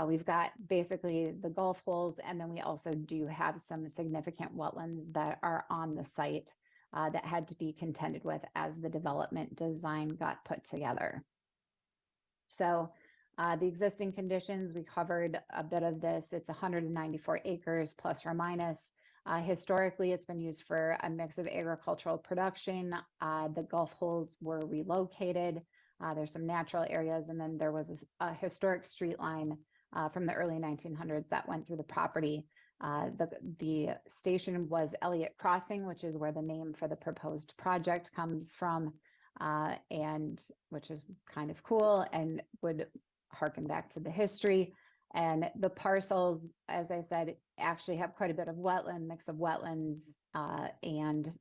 we've got basically the golf holes, and then we also do have some significant wetlands that are on the site that had to be contended with as the development design got put together. So the existing conditions, we covered a bit of this. It's 194 acres plus or minus. Historically, it's been used for a mix of agricultural production. The golf holes were relocated. There's some natural areas, and then there was a historic street line from the early 1900s that went through the property. The station was Elliot Crossing, which is where the name for the proposed project comes from, and which is kind of cool and would harken back to the history. And the parcels, as I said, actually have quite a bit of mix of wetlands and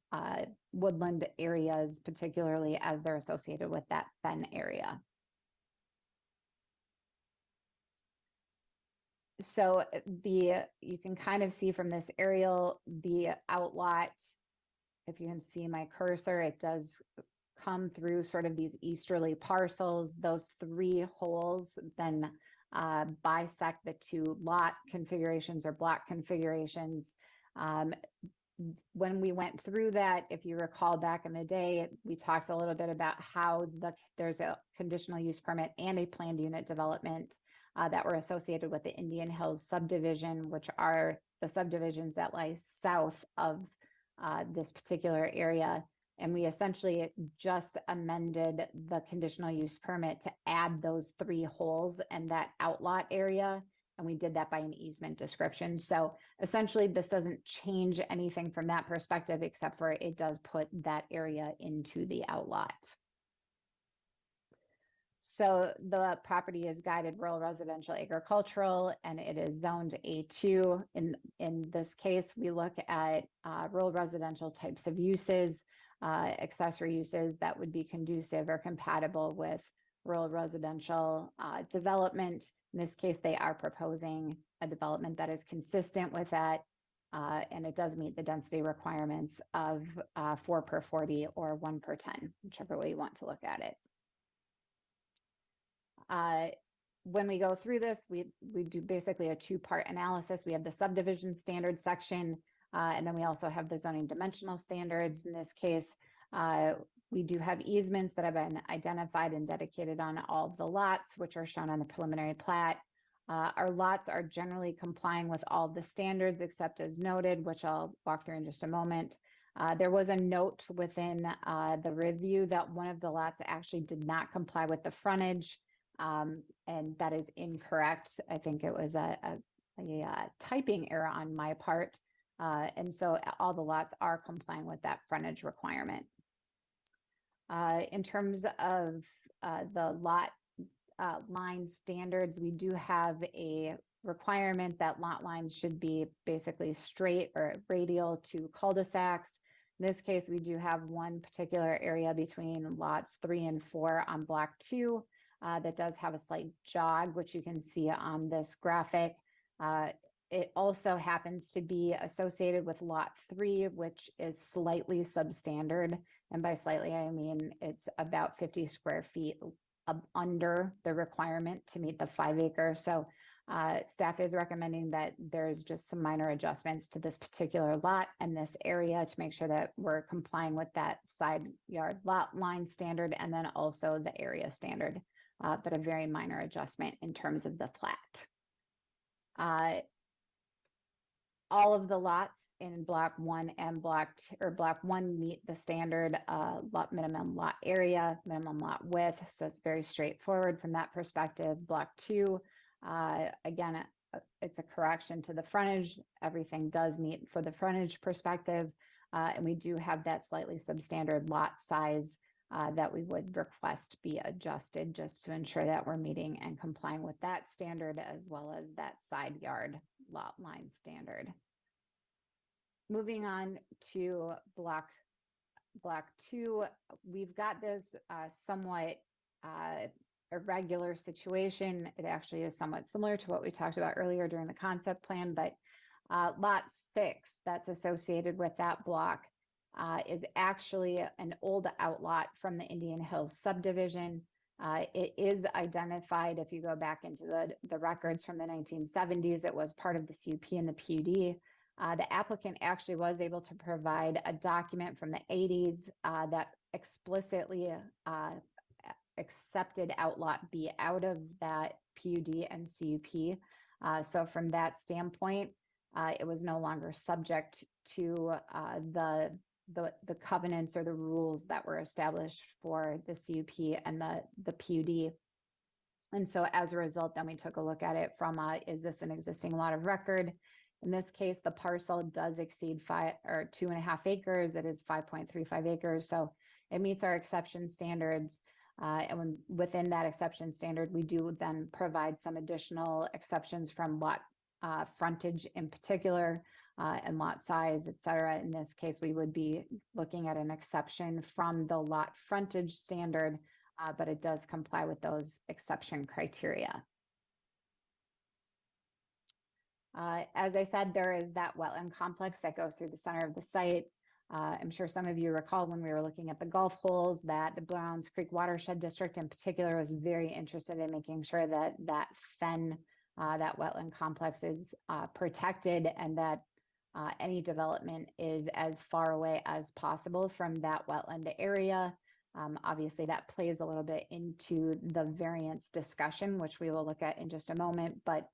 woodland areas, particularly as they're associated with that Fen area. So you can kind of see from this aerial, the outlot, if you can see my cursor, it does come through sort of these easterly parcels. Those 3 holes then bisect the two lot configurations or block configurations. When we went through that, if you recall back in the day, we talked a little bit about how there's a conditional use permit and a planned unit development that were associated with the Indian Hills subdivision, which are the subdivisions that lie south of this particular area. And we essentially just amended the conditional use permit to add those 3 holes and that outlot area. And we did that by an easement description. So essentially, this doesn't change anything from that perspective, except for it does put that area into the outlot. So the property is guided rural residential agricultural, and it is zoned A2. In this case, we look at rural residential types of uses, accessory uses that would be conducive or compatible with rural residential development. In this case, they are proposing a development that is consistent with that, and it does meet the density requirements of 4 per 40 or 1 per 10, whichever way you want to look at it. When we go through this, we do basically a 2-part analysis. We have the subdivision standards section, and then we also have the zoning dimensional standards. In this case, we do have easements that have been identified and dedicated on all of the lots, which are shown on the preliminary plat. Our lots are generally complying with all the standards except as noted, which I'll walk through in just a moment. There was a note within the review that one of the lots actually did not comply with the frontage, and that is incorrect. I think it was a typing error on my part. And so all the lots are complying with that frontage requirement. In terms of the lot line standards, we do have a requirement that lot lines should be basically straight or radial to cul-de-sacs. In this case, we do have one particular area between lots 3 and 4 on block 2 that does have a slight jog, which you can see on this graphic. It also happens to be associated with lot 3, which is slightly substandard. And by slightly, I mean it's about 50 square feet under the requirement to meet the 5 acre. So staff is recommending that there's just some minor adjustments to this particular lot and this area to make sure that we're complying with that side yard lot line standard and then also the area standard, but a very minor adjustment in terms of the plat. All of the lots in block 1 and block 1 meet the standard minimum lot area, minimum lot width. So it's very straightforward from that perspective. Block 2, again, it's a correction to the frontage. Everything does meet for the frontage perspective. And we do have that slightly substandard lot size that we would request be adjusted just to ensure that we're meeting and complying with that standard as well as that side yard lot line standard. Moving on to block 2, we've got this somewhat irregular situation. It actually is somewhat similar to what we talked about earlier during the concept plan, but lot 6 that's associated with that block is actually an old outlot from the Indian Hills subdivision. It is identified, if you go back into the records from the 1970s, it was part of the CUP and the PUD. The applicant actually was able to provide a document from the 80s that explicitly accepted outlot B out of that PUD and CUP. So from that standpoint, it was no longer subject to the covenants or the rules that were established for the CUP and the PUD. And so as a result, then we took a look at it from is this an existing lot of record? In this case, the parcel does exceed 2.5 acres. It is 5.35 acres. So it meets our exception standards. And within that exception standard, we do then provide some additional exceptions from lot frontage in particular, and lot size, et cetera. In this case, we would be looking at an exception from the lot frontage standard, but it does comply with those exception criteria. As I said, there is that wetland complex that goes through the center of the site. I'm sure some of you recall when we were looking at the golf holes that the Browns Creek Watershed District in particular was very interested in making sure that that fen, that wetland complex is protected, and that any development is as far away as possible from that wetland area. Obviously, that plays a little bit into the variance discussion, which we will look at in just a moment, but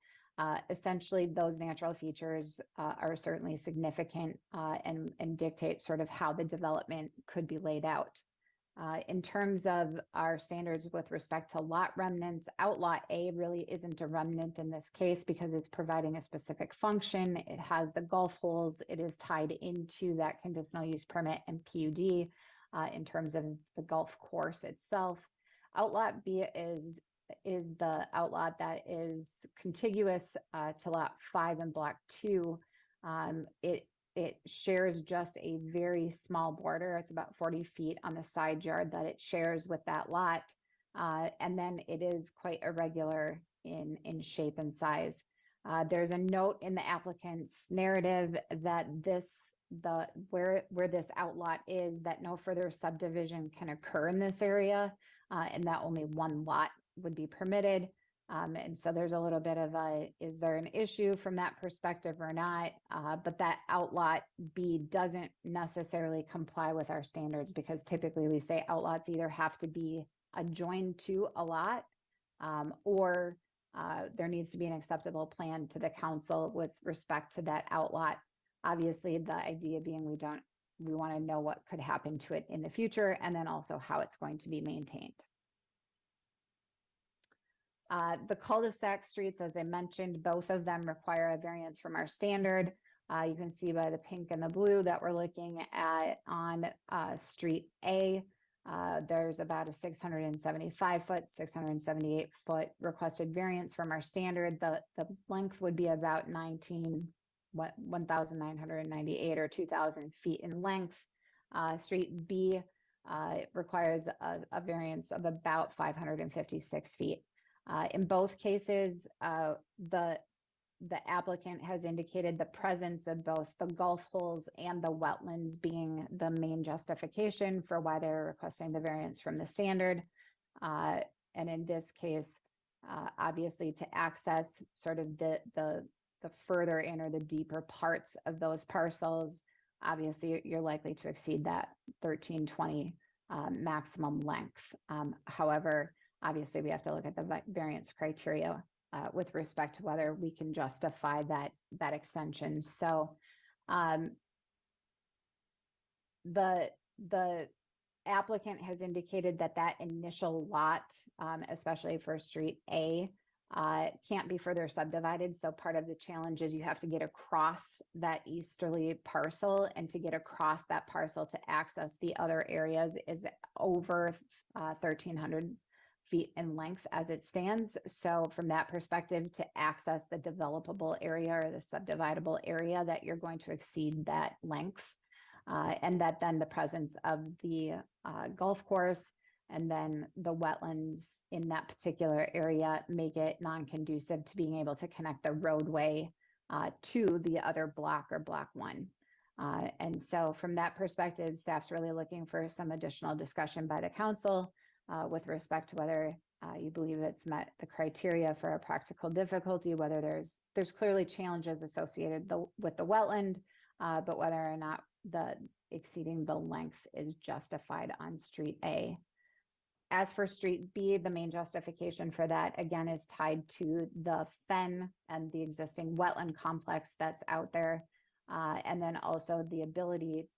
essentially, those natural features are certainly significant and dictate sort of how the development could be laid out. In terms of our standards with respect to lot remnants, Outlot A really isn't a remnant in this case because it's providing a specific function. It has the golf holes. It is tied into that conditional use permit and PUD in terms of the golf course itself. Outlot B is the outlot that is contiguous to lot 5 and block 2. It shares just a very small border. It's about 40 feet on the side yard that it shares with that lot. And then it is quite irregular in shape and size. There's a note in the applicant's narrative that where this outlot is, that no further subdivision can occur in this area, and that only one lot would be permitted. And so there's a little bit of is there an issue from that perspective or not? But that outlot B doesn't necessarily comply with our standards, because typically we say outlots either have to be adjoined to a lot, or there needs to be an acceptable plan to the council with respect to that outlot. Obviously, the idea being we want to know what could happen to it in the future, and then also how it's going to be maintained. The cul-de-sac streets, as I mentioned, both of them require a variance from our standard. You can see by the pink and the blue that we're looking at on Street A. There's about a 675 foot, 678 foot requested variance from our standard. The length would be about 1,998 or 2,000 feet in length. Street B requires a variance of about 556 feet. In both cases, the applicant has indicated the presence of both the golf holes and the wetlands being the main justification for why they're requesting the variance from the standard. And in this case, obviously to access sort of the further in or the deeper parts of those parcels, obviously you're likely to exceed that 1320 maximum length. However, obviously we have to look at the variance criteria with respect to whether we can justify that extension. So the applicant has indicated that initial lot, especially for Street A, can't be further subdivided. So part of the challenge is you have to get across that easterly parcel, and to get across that parcel to access the other areas is over 1,300 feet in length as it stands. So from that perspective, to access the developable area or the subdividable area, that you're going to exceed that length, and that then the presence of the golf course and then the wetlands in that particular area make it non-conducive to being able to connect the roadway to the other block or block 1. And so from that perspective, staff's really looking for some additional discussion by the council with respect to whether you believe it's met the criteria for a practical difficulty, whether there's clearly challenges associated with the wetland, but whether or not the exceeding the length is justified on Street A. As for Street B, the main justification for that, again, is tied to the fen and the existing wetland complex that's out there. And then also the ability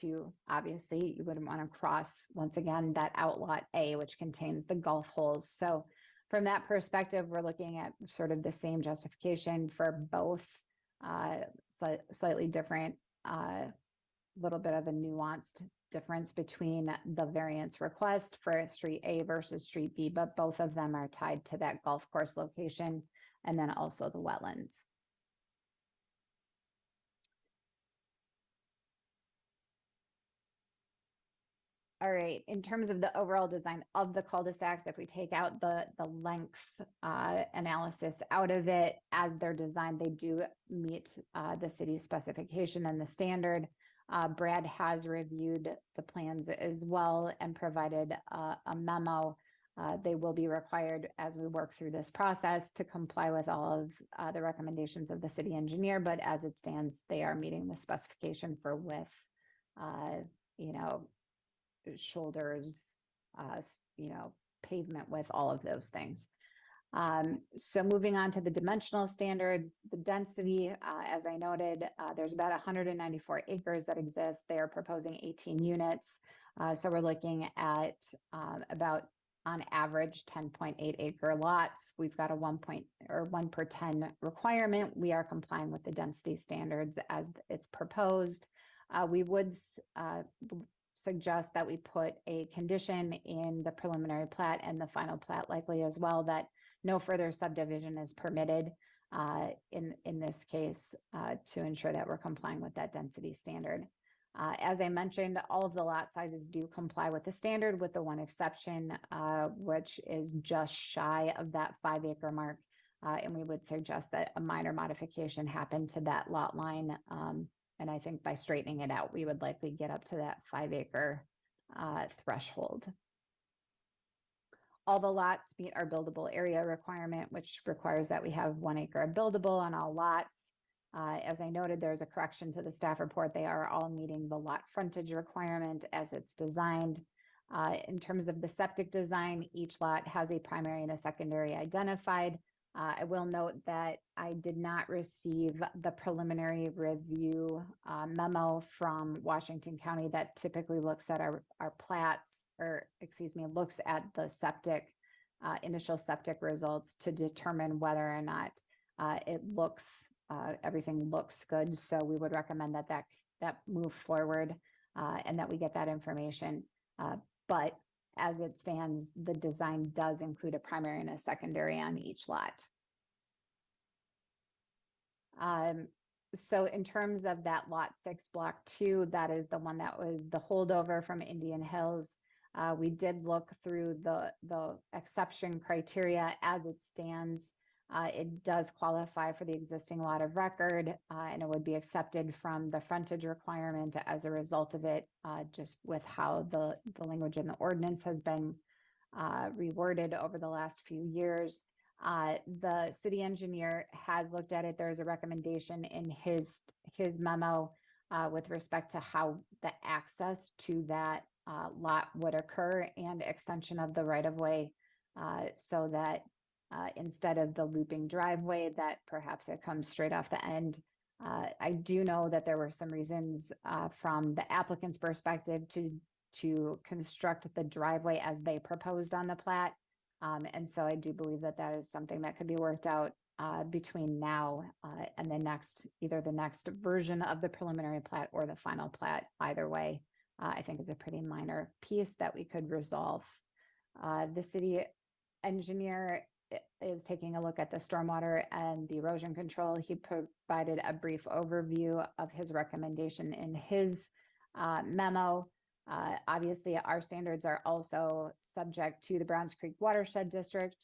to, obviously, you wouldn't want to cross, once again, that outlot A, which contains the golf holes. So from that perspective, we're looking at sort of the same justification for both, slightly different, little bit of a nuanced difference between the variance request for Street A versus Street B, but both of them are tied to that golf course location and then also the wetlands. All right, in terms of the overall design of the cul-de-sacs, if we take out the length analysis out of it, as they're designed, they do meet the city's specification and the standard. Brad has reviewed the plans as well and provided a memo. They will be required as we work through this process to comply with all of the recommendations of the city engineer, but as it stands, they are meeting the specification for width, you know, shoulders, you know, pavement width, all of those things. So moving on to the dimensional standards, the density, as I noted, there's about 194 acres that exist. They are proposing 18 units. So we're looking at about, on average, 10.8 acre lots. We've got a 1 per 10 requirement. We are complying with the density standards as it's proposed. We would suggest that we put a condition in the preliminary plat and the final plat likely as well that no further subdivision is permitted in this case to ensure that we're complying with that density standard. As I mentioned, all of the lot sizes do comply with the standard with the one exception, which is just shy of that 5 acre mark. And we would suggest that a minor modification happen to that lot line. And I think by straightening it out, we would likely get up to that 5 acre threshold. All the lots meet our buildable area requirement, which requires that we have 1 acre of buildable on all lots. As I noted, there's a correction to the staff report. They are all meeting the lot frontage requirement as it's designed. In terms of the septic design, each lot has a primary and a secondary identified. I will note that I did not receive the preliminary review memo from Washington County that typically looks at our plats, or excuse me, looks at the septic, initial septic results to determine whether or not it looks, everything looks good. So we would recommend that move forward and that we get that information. But as it stands, the design does include a primary and a secondary on each lot. So in terms of that lot 6 block 2, that is the one that was the holdover from Indian Hills. We did look through the exception criteria as it stands. It does qualify for the existing lot of record, and it would be accepted from the frontage requirement as a result of it, just with how the language in the ordinance has been reworded over the last few years. The city engineer has looked at it. There's a recommendation in his memo with respect to how the access to that lot would occur and extension of the right-of-way so that instead of the looping driveway that perhaps it comes straight off the end. I do know that there were some reasons from the applicant's perspective to construct the driveway as they proposed on the plat. And so I do believe that that is something that could be worked out between now and the next, either the next version of the preliminary plat or the final plat. Either way, I think it's a pretty minor piece that we could resolve. The city engineer is taking a look at the stormwater and the erosion control. He provided a brief overview of his recommendation in his memo. Obviously, our standards are also subject to the Browns Creek Watershed District,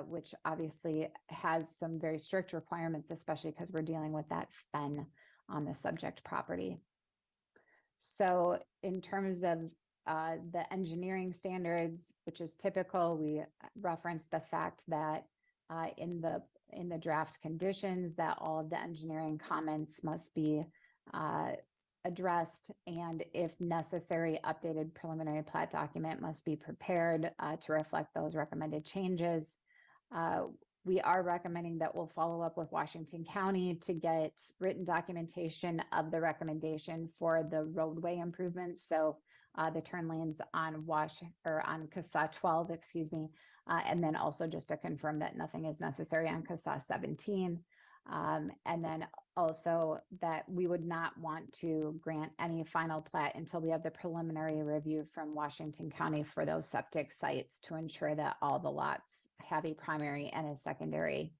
which obviously has some very strict requirements, especially because we're dealing with that fen on the subject property. So in terms of the engineering standards, which is typical, we referenced the fact that in the draft conditions that all of the engineering comments must be addressed, and if necessary, updated preliminary plat document must be prepared to reflect those recommended changes. We are recommending that we'll follow up with Washington County to get written documentation of the recommendation for the roadway improvements. So the turn lanes on on CASA 12, excuse me, and then also just to confirm that nothing is necessary on CASA 17. And then also that we would not want to grant any final plat until we have the preliminary review from Washington County for those septic sites to ensure that all the lots have a primary and a secondary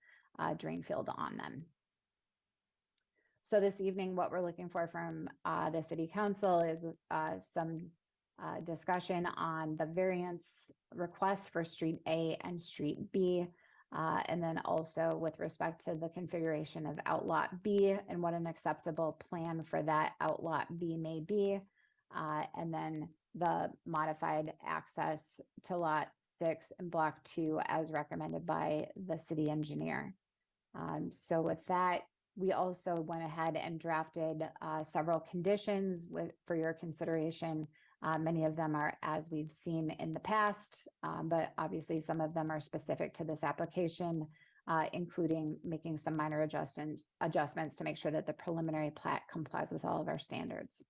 drain field on them. So this evening, what we're looking for from the City Council is some discussion on the variance requests for Street A and Street B. And then also with respect to the configuration of Outlot B and what an acceptable plan for that Outlot B may be. And then the modified access to Lot 6 and Block 2 as recommended by the city engineer. So with that, we also went ahead and drafted several conditions for your consideration. Many of them are as we've seen in the past, but obviously some of them are specific to this application, including making some minor adjustments to make sure that the preliminary plat complies with all of our standards.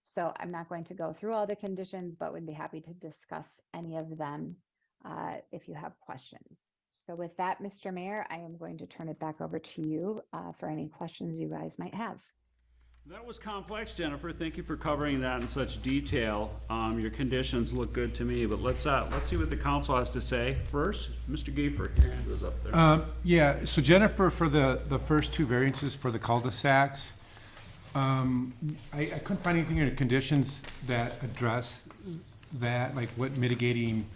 So I'm not going to go through all the conditions, but would be happy to discuss any of them if you have questions. So with that, Mr. Mayor, I am going to turn it back over to you for any questions you guys might have. That was complex, Jennifer. Thank you for covering that in such detail. Your conditions look good to me, but let's see what the council has to say. First, Mr. Giefer, your hand was up there. Yeah, so Jennifer, for the first two variances for the cul-de-sacs, I couldn't find anything in the conditions that address that, like what mitigating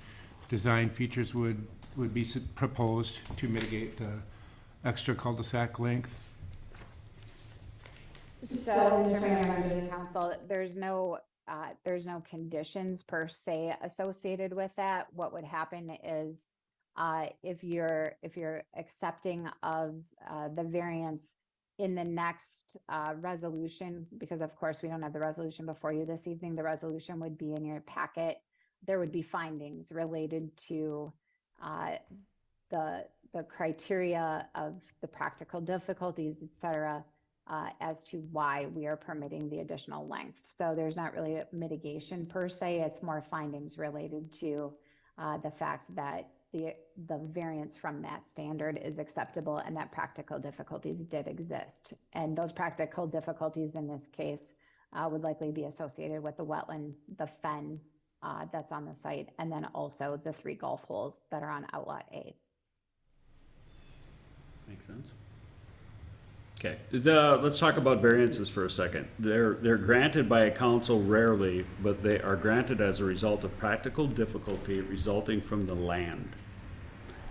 design features would be proposed to mitigate the extra cul-de-sac length. So, Mr. Mayor, members of the council, there's no conditions per se associated with that. What would happen is, if you're accepting of the variance in the next resolution, because of course we don't have the resolution before you this evening, the resolution would be in your packet. There would be findings related to the criteria of the practical difficulties, et cetera, as to why we are permitting the additional length. So there's not really a mitigation per se, it's more findings related to the fact that the variance from that standard is acceptable and that practical difficulties did exist. And those practical difficulties in this case would likely be associated with the wetland, the fen that's on the site, and then also the 3 golf holes that are on Outlot A. Makes sense. Okay, let's talk about variances for a second. They're granted by a council rarely, but they are granted as a result of practical difficulty resulting from the land.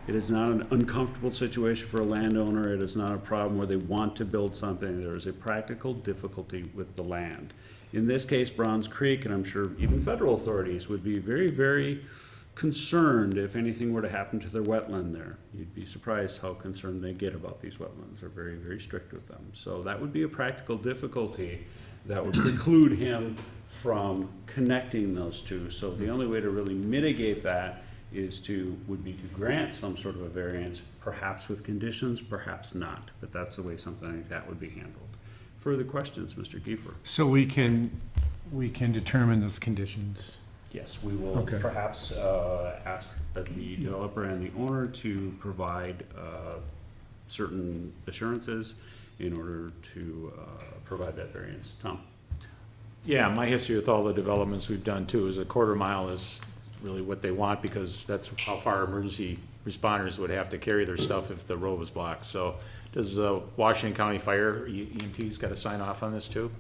It is not an uncomfortable situation for a landowner. It is not a problem where they want to build something. There is a practical difficulty with the land. In this case, Browns Creek, and I'm sure even federal authorities would be very, very concerned if anything were to happen to their wetland there. You'd be surprised how concerned they get about these wetlands. They're very, very strict with them. So that would be a practical difficulty that would preclude him from connecting those two. So the only way to really mitigate that would be to grant some sort of a variance, perhaps with conditions, perhaps not. But that's the way something like that would be handled. Further questions, Mr. Giefer? So we can determine those conditions. Yes, we will Okay. perhaps ask the developer and the owner to provide certain assurances in order to provide that variance. Tom? Yeah, my history with all the developments we've done too is a quarter mile is really what they want because that's how far emergency responders would have to carry their stuff if the road was blocked. So does Washington County Fire EMT's got to sign off on this too?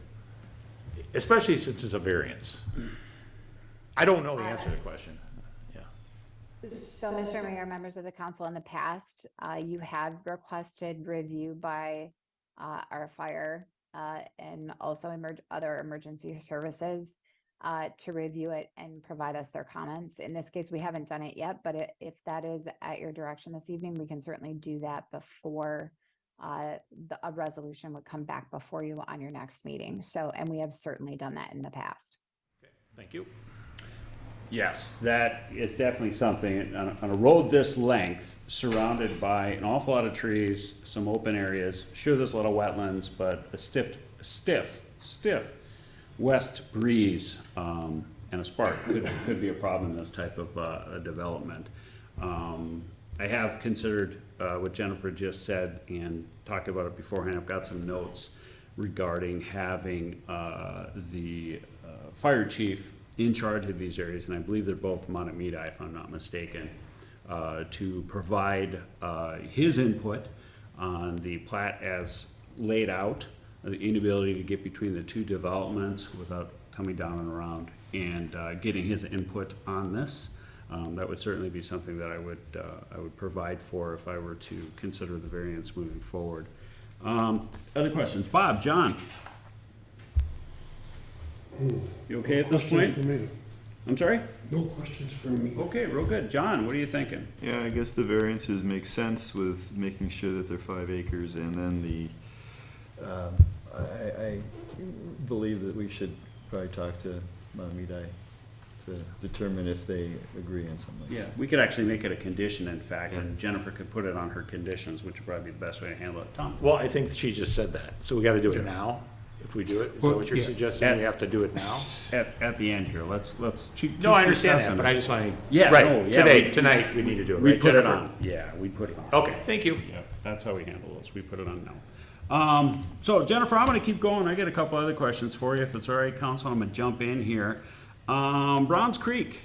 Especially since it's a variance. I don't know the answer to the question. Yeah. So, Mr. Mayor, members of the council, in the past, you have requested review by our fire and also other emergency services to review it and provide us their comments. In this case, we haven't done it yet, but if that is at your direction this evening, we can certainly do that before a resolution would come back before you on your next meeting. So, and we have certainly done that in the past. Okay, thank you. Yes, that is definitely something, on a road this length, surrounded by an awful lot of trees, some open areas, sure there's a lot of wetlands, but a stiff west breeze and a spark could be a problem in this type of development. I have considered what Jennifer just said and talked about it beforehand. I've got some notes regarding having the fire chief in charge of these areas, and I believe they're both Montemita, if I'm not mistaken, to provide his input on the plat as laid out, the inability to get between the two developments without coming down and around, and getting his input on this. That would certainly be something that I would provide for if I were to consider the variance moving forward. Other questions? Bob, John? You okay at this point? Questions for me? I'm sorry? No questions for me. Okay, real good. John, what are you thinking? Yeah, I guess the variances make sense with making sure that they're 5 acres, and then I believe that we should probably talk to Mamidai to determine if they agree on something. Yeah, we could actually make it a condition, in fact, and Jennifer could put it on her conditions, which would probably be the best way to handle it. Tom? Well, I think she just said that, so we gotta do it now, if we do it, is that Well, what you're yeah. suggesting, we have to do it now? At the end here, let's keep No, I understand that, discussing but it. I just wanna, Yeah, no, right, yeah, tonight, we need to do it, We right, put it Jennifer? on, yeah, we put it on. Okay, thank you. Yeah, that's how we handle those, we put it on now. So Jennifer, I'm gonna keep going, I got a couple other questions for you, if it's all right, council, I'm gonna jump in here. Browns Creek,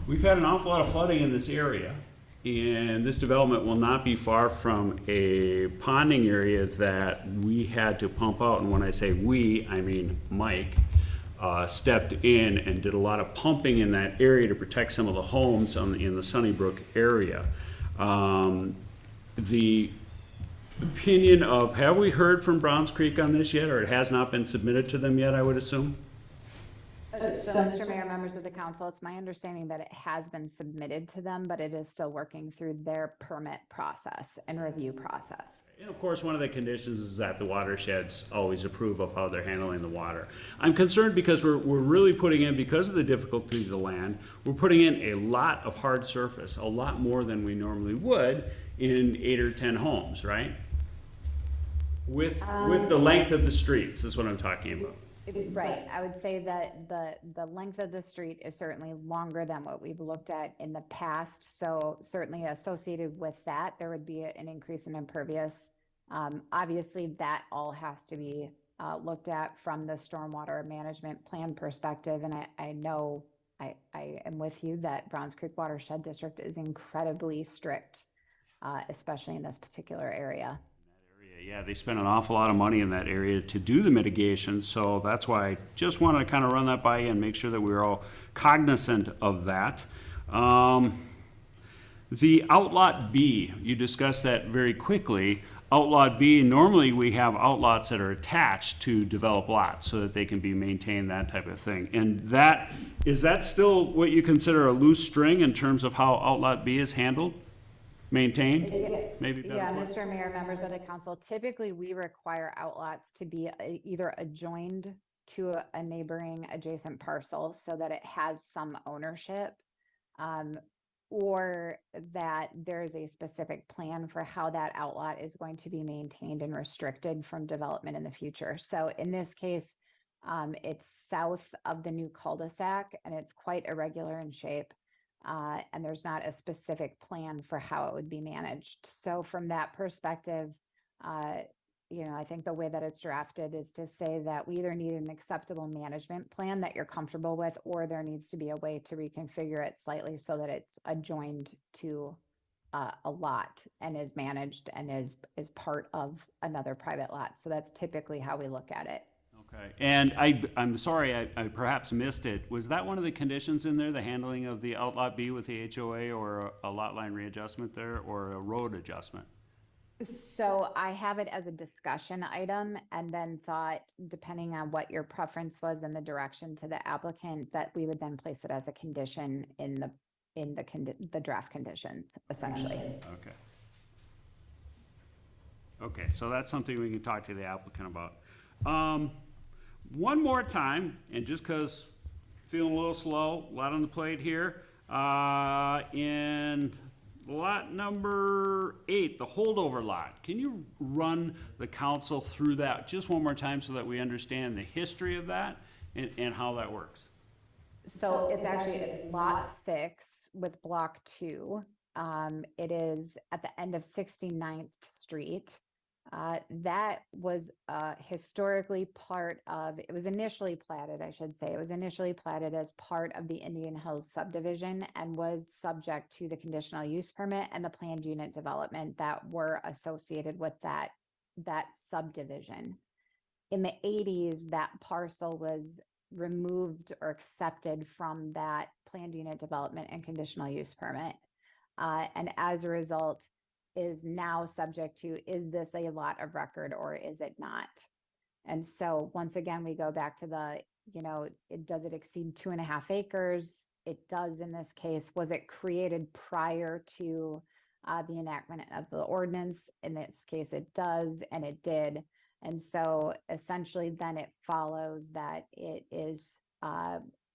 we've had an awful lot of flooding in this area, and this development will not be far from a ponding area that we had to pump out, and when I say we, I mean Mike, stepped in and did a lot of pumping in that area to protect some of the homes in the Sunnybrook area. The opinion of, have we heard from Browns Creek on this yet, or it has not been submitted to them yet, I would assume? So, Mr. Mayor, members of the council, it's my understanding that it has been submitted to them, but it is still working through their permit process and review process. And of course, one of the conditions is that the watersheds always approve of how they're handling the water. I'm concerned because we're really putting in, because of the difficulty of the land, we're putting in a lot of hard surface, a lot more than we normally would in 8 or 10 homes, right? With the length of the streets is what I'm talking about. Right, I would say that the length of the street is certainly longer than what we've looked at in the past. So certainly associated with that, there would be an increase in impervious. Obviously, that all has to be looked at from the stormwater management plan perspective. And I know I am with you that Browns Creek Watershed District is incredibly strict, especially in this particular area. Yeah, they spent an awful lot of money in that area to do the mitigation, so that's why I just wanted to kind of run that by you and make sure that we were all cognizant of that. The Outlot B, you discussed that very quickly. Outlot B, normally we have outlots that are attached to developed lots so that they can be maintained, that type of thing. And that, is that still what you consider a loose string in terms of how Outlot B is handled? Maintained? Maybe better Yeah, word. Mr. Mayor, members of the council, typically we require outlots to be either adjoined to a neighboring adjacent parcel so that it has some ownership, or that there's a specific plan for how that outlot is going to be maintained and restricted from development in the future. So in this case, it's south of the new cul-de-sac and it's quite irregular in shape. And there's not a specific plan for how it would be managed. So from that perspective, I think the way that it's drafted is to say that we either need an acceptable management plan that you're comfortable with, or there needs to be a way to reconfigure it slightly so that it's adjoined to a lot and is managed and is part of another private lot. So that's typically how we look at it. Okay, and I'm sorry, I perhaps missed it. Was that one of the conditions in there, the handling of the Outlot B with the HOA, or a lot line readjustment there, or a road adjustment? So I have it as a discussion item and then thought, depending on what your preference was and the direction to the applicant, that we would then place it as a condition in the draft conditions, essentially. Okay. Okay, so that's something we can talk to the applicant about. One more time, and just because feeling a little slow, a lot on the plate here, in lot number 8, the holdover lot, can you run the council through that just one more time so that we understand the history of that and how that works? So it's actually lot 6 with block 2. It is at the end of 69th Street. That was historically it was initially platted, I should say. It was initially platted as part of the Indian Hills subdivision and was subject to the conditional use permit and the planned unit development that were associated with that subdivision. In the 80s, that parcel was removed or accepted from that planned unit development and conditional use permit. And as a result, is now subject to, is this a lot of record or is it not? And so once again, we go back to the, does it exceed 2.5 acres? It does in this case. Was it created prior to the enactment of the ordinance? In this case, it does, and it did. And so essentially then it follows that it is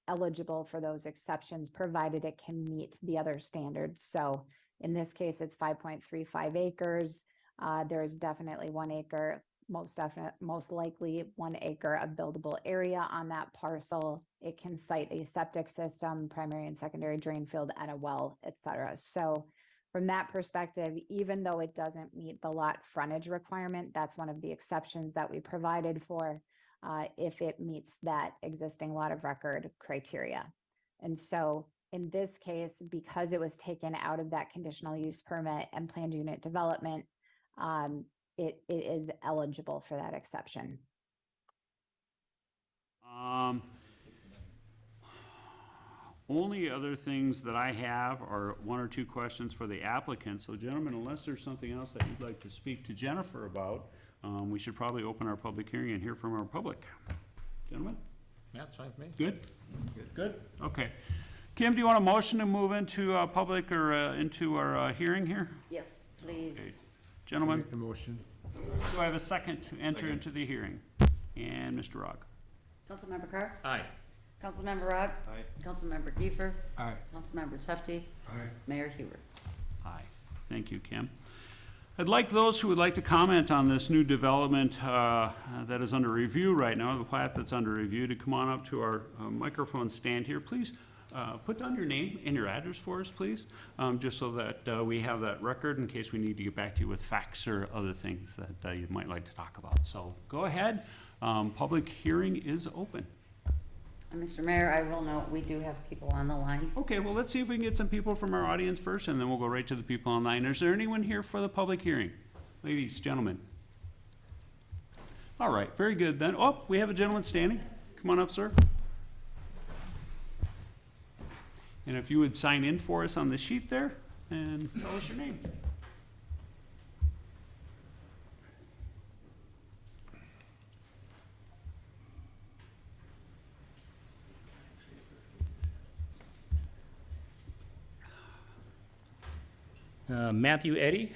eligible for those exceptions, provided it can meet the other standards. So in this case, it's 5.35 acres. There's definitely 1 acre, most likely 1 acre of buildable area on that parcel. It can site a septic system, primary and secondary drain field, and a well, et cetera. So from that perspective, even though it doesn't meet the lot frontage requirement, that's one of the exceptions that we provided for if it meets that existing lot of record criteria. And so in this case, because it was taken out of that conditional use permit and planned unit development, it is eligible for that exception. Only other things that I have are 1 or 2 questions for the applicant. So gentlemen, unless there's something else that you'd like to speak to Jennifer about, we should probably open our public hearing and hear from our public. Gentlemen? Yeah, that's fine with me. Good? Good? Okay. Kim, do you want a motion to move into public or into our hearing here? Yes, please. Okay. Gentlemen, Make the motion. do I have a second to enter into the hearing? And Mr. Rogg? Councilmember Carr? Aye. Councilmember Rogg? Aye. Councilmember Kiefer? Aye. Councilmember Tufti? Aye. Mayor Huber? Aye. Thank you, Kim. I'd like those who would like to comment on this new development that is under review right now, the plat that's under review, to come on up to our microphone stand here. Please put down your name and your address for us, please, just so that we have that record in case we need to get back to you with facts or other things that you might like to talk about. So go ahead. Public hearing is open. And Mr. Mayor, I will note, we do have people on the line. Okay, well, let's see if we can get some people from our audience first, and then we'll go right to the people online. Is there anyone here for the public hearing? Ladies, gentlemen? All right, very good then. Oh, we have a gentleman standing. Come on up, sir. And if you would sign in for us on the sheet there, and tell us your name. Matthew Eddy,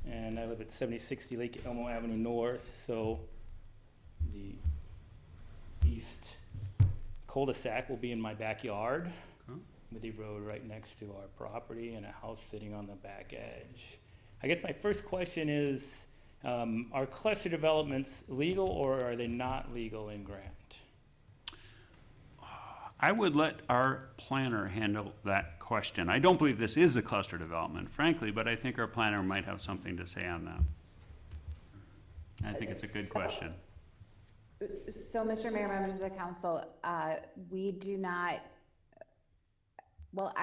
and I live at 7060 Lake Elmo Avenue North, so the east cul-de-sac will be in my backyard with a road right next to our property and a house sitting on the back edge. I guess my first question is, are cluster developments legal or are they not legal in Grant? I would let our planner handle that question. I don't believe this is a cluster development, frankly, but I think our planner might have something to say on that. I think it's a good question. So, Mr. Mayor, members of the council, we do not, well,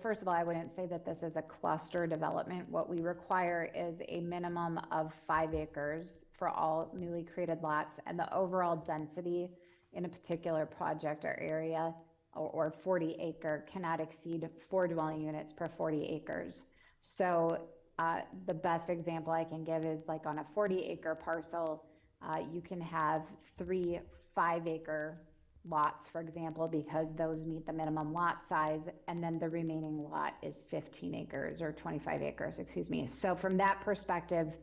first of all, I wouldn't say that this is a cluster development. What we require is a minimum of 5 acres for all newly created lots, and the overall density in a particular project or area or 40 acre cannot exceed 4 dwelling units per 40 acres. So the best example I can give is like on a 40 acre parcel, you can have 3 5-acre lots, for example, because those meet the minimum lot size, and then the remaining lot is 15 acres or 25 acres, excuse me. So from that perspective,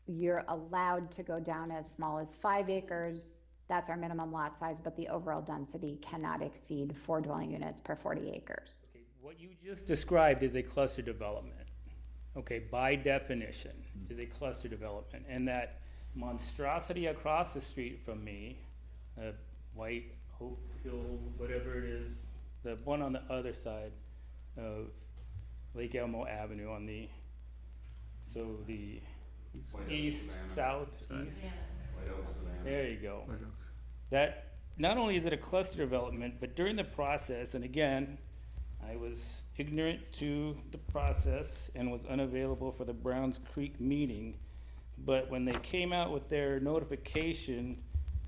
you're allowed to go down as small as 5 acres. That's our minimum lot size, but the overall density cannot exceed 4 dwelling units per 40 acres. Okay, what you just described is a cluster development. Okay, by definition, is a cluster development. And that monstrosity across the street from me, White Hope Hill, whatever it is, the one on the other side of Lake Elmo Avenue on the, so the east, south, east. There you go. That, not only is it a cluster development, but during the process, and again, I was ignorant to the process and was unavailable for the Browns Creek meeting, but when they came out with their notification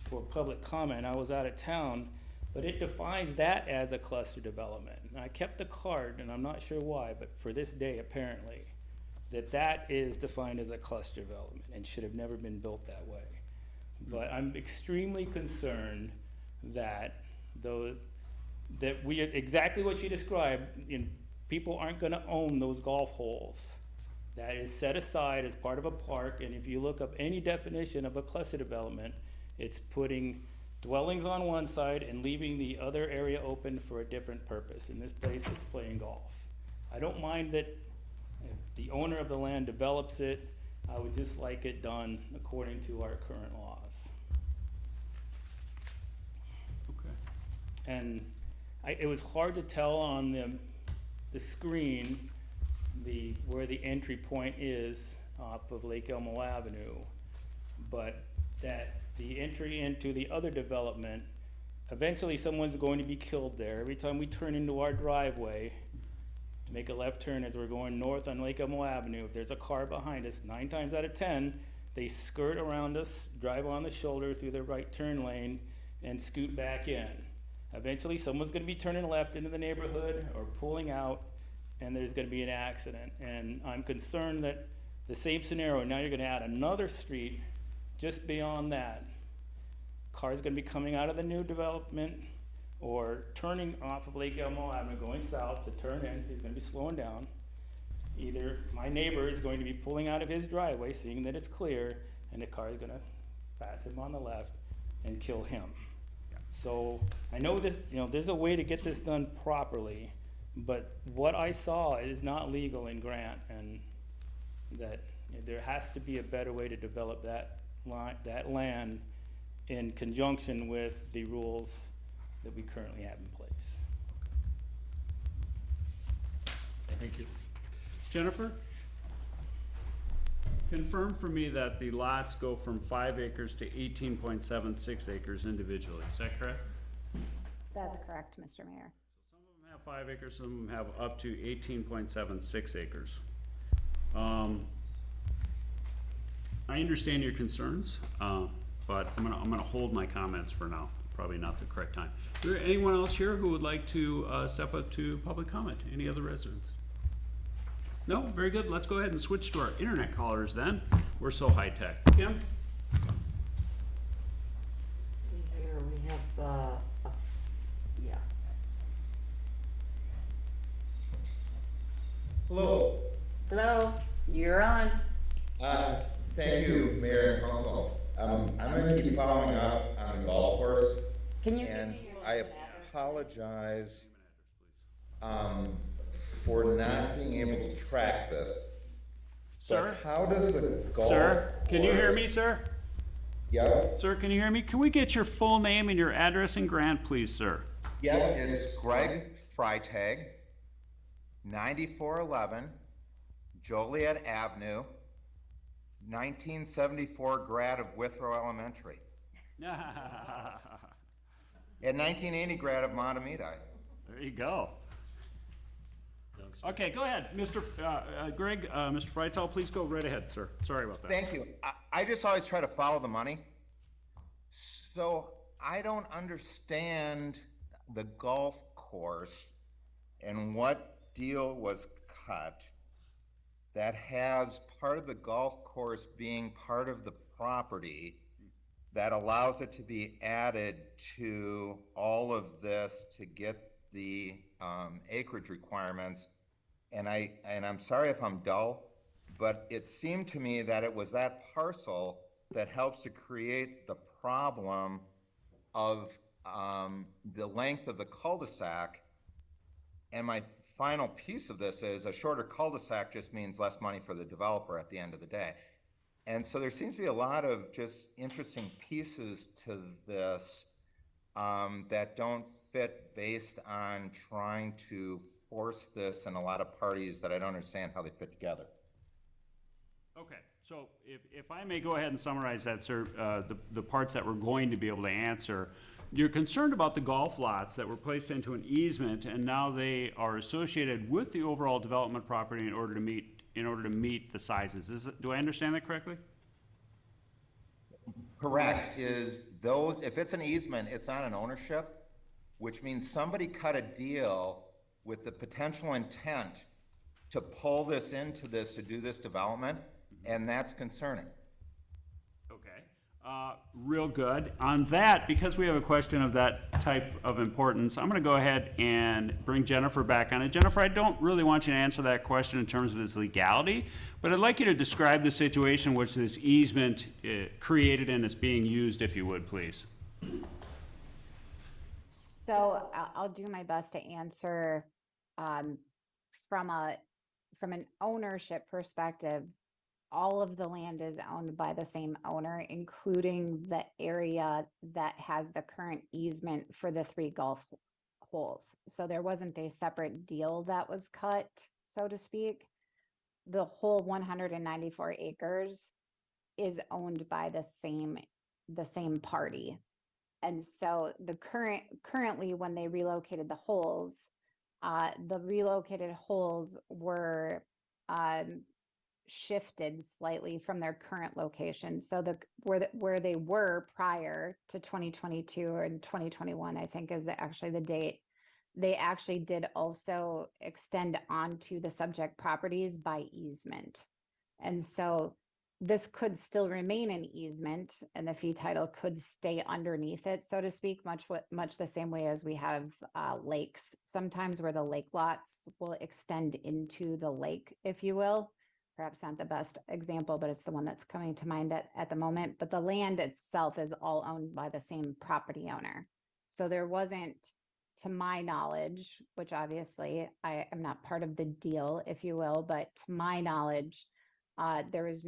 for public comment, I was out of town, but it defines that as a cluster development. And I kept the card, and I'm not sure why, but for this day, apparently, that is defined as a cluster development and should have never been built that way. But I'm extremely concerned that exactly what she described, people aren't gonna own those golf holes. That is set aside as part of a park, and if you look up any definition of a cluster development, it's putting dwellings on one side and leaving the other area open for a different purpose. In this place, it's playing golf. I don't mind that if the owner of the land develops it. I would just like it done according to our current laws. Okay. And it was hard to tell on the screen where the entry point is off of Lake Elmo Avenue, but that the entry into the other development, eventually someone's going to be killed there. Every time we turn into our driveway, make a left turn as we're going north on Lake Elmo Avenue, if there's a car behind us, 9 times out of 10, they skirt around us, drive on the shoulder through the right turn lane, and scoot back in. Eventually, someone's gonna be turning left into the neighborhood or pulling out, and there's gonna be an accident. And I'm concerned that the same scenario, now you're gonna add another street just beyond that. Cars gonna be coming out of the new development or turning off of Lake Elmo Avenue, going south to turn in. He's gonna be slowing down. Either my neighbor is going to be pulling out of his driveway, seeing that it's clear, and the car is gonna pass him on the left and kill him. So I know this, there's a way to get this done properly, but what I saw is not legal in Grant, and that there has to be a better way to develop that land in conjunction with the rules that we currently have in place. Thank you. Jennifer? Confirm for me that the lots go from 5 acres to 18.76 acres individually, is that correct? That's correct, Mr. Mayor. Some of them have 5 acres, some of them have up to 18.76 acres. I understand your concerns, but I'm gonna hold my comments for now. Probably not the correct time. Is there anyone else here who would like to step up to public comment? Any other residents? No? Very good. Let's go ahead and switch to our internet callers then. We're so high-tech. Kim? See here, we have, yeah. Hello. Hello, you're on. Thank you, Mayor and Council. I'm gonna keep following up on the golf course, Can you and give me your I address? apologize, for not being able to track this. Sir? But how does the golf Sir? Can you hear course- me, sir? Yep, Sir, can you hear me? Can we get your full name and your address and grant, please, sir? yep, it's Greg Freitag, 9411 Joliet Avenue, 1974 grad of Withrow Elementary, There and 1980 grad of Montemedi. you go. Okay, go ahead, Mr. Greg, Mr. Freitag, please go right ahead, sir. Sorry about that. Thank you. I just always try to follow the money. So I don't understand the golf course and what deal was cut that has part of the golf course being part of the property that allows it to be added to all of this to get the acreage requirements. And I'm sorry if I'm dull, but it seemed to me that it was that parcel that helps to create the problem of the length of the cul-de-sac. And my final piece of this is a shorter cul-de-sac just means less money for the developer at the end of the day. And so there seems to be a lot of just interesting pieces to this that don't fit based on trying to force this in a lot of parties that I don't understand how they fit together. Okay, so if I may go ahead and summarize that, sir, the parts that we're going to be able to answer. You're concerned about the golf lots that were placed into an easement, and now they are associated with the overall development property in order to meet the sizes. Do I understand that correctly? Correct, is those, if it's an easement, it's not an ownership. which means somebody cut a deal with the potential intent to pull this into this, to do this development, and that's concerning. Okay, real good. On that, because we have a question of that type of importance, I'm gonna go ahead and bring Jennifer back on it. Jennifer, I don't really want you to answer that question in terms of its legality, but I'd like you to describe the situation which this easement created and is being used, if you would, please. So I'll do my best to answer from an ownership perspective. All of the land is owned by the same owner, including the area that has the current easement for the 3 golf holes. So there wasn't a separate deal that was cut, so to speak. The whole 194 acres is owned by the same party. And so currently when they relocated the holes were shifted slightly from their current location. So where they were prior to 2022 or 2021, I think is actually the date. They actually did also extend onto the subject properties by easement. And so this could still remain an easement and the fee title could stay underneath it, so to speak, much the same way as we have lakes sometimes, where the lake lots will extend into the lake, if you will. Perhaps not the best example, but it's the one that's coming to mind at the moment. But the land itself is all owned by the same property owner. So there wasn't, to my knowledge, which obviously I am not part of the deal, if you will, but to my knowledge, there is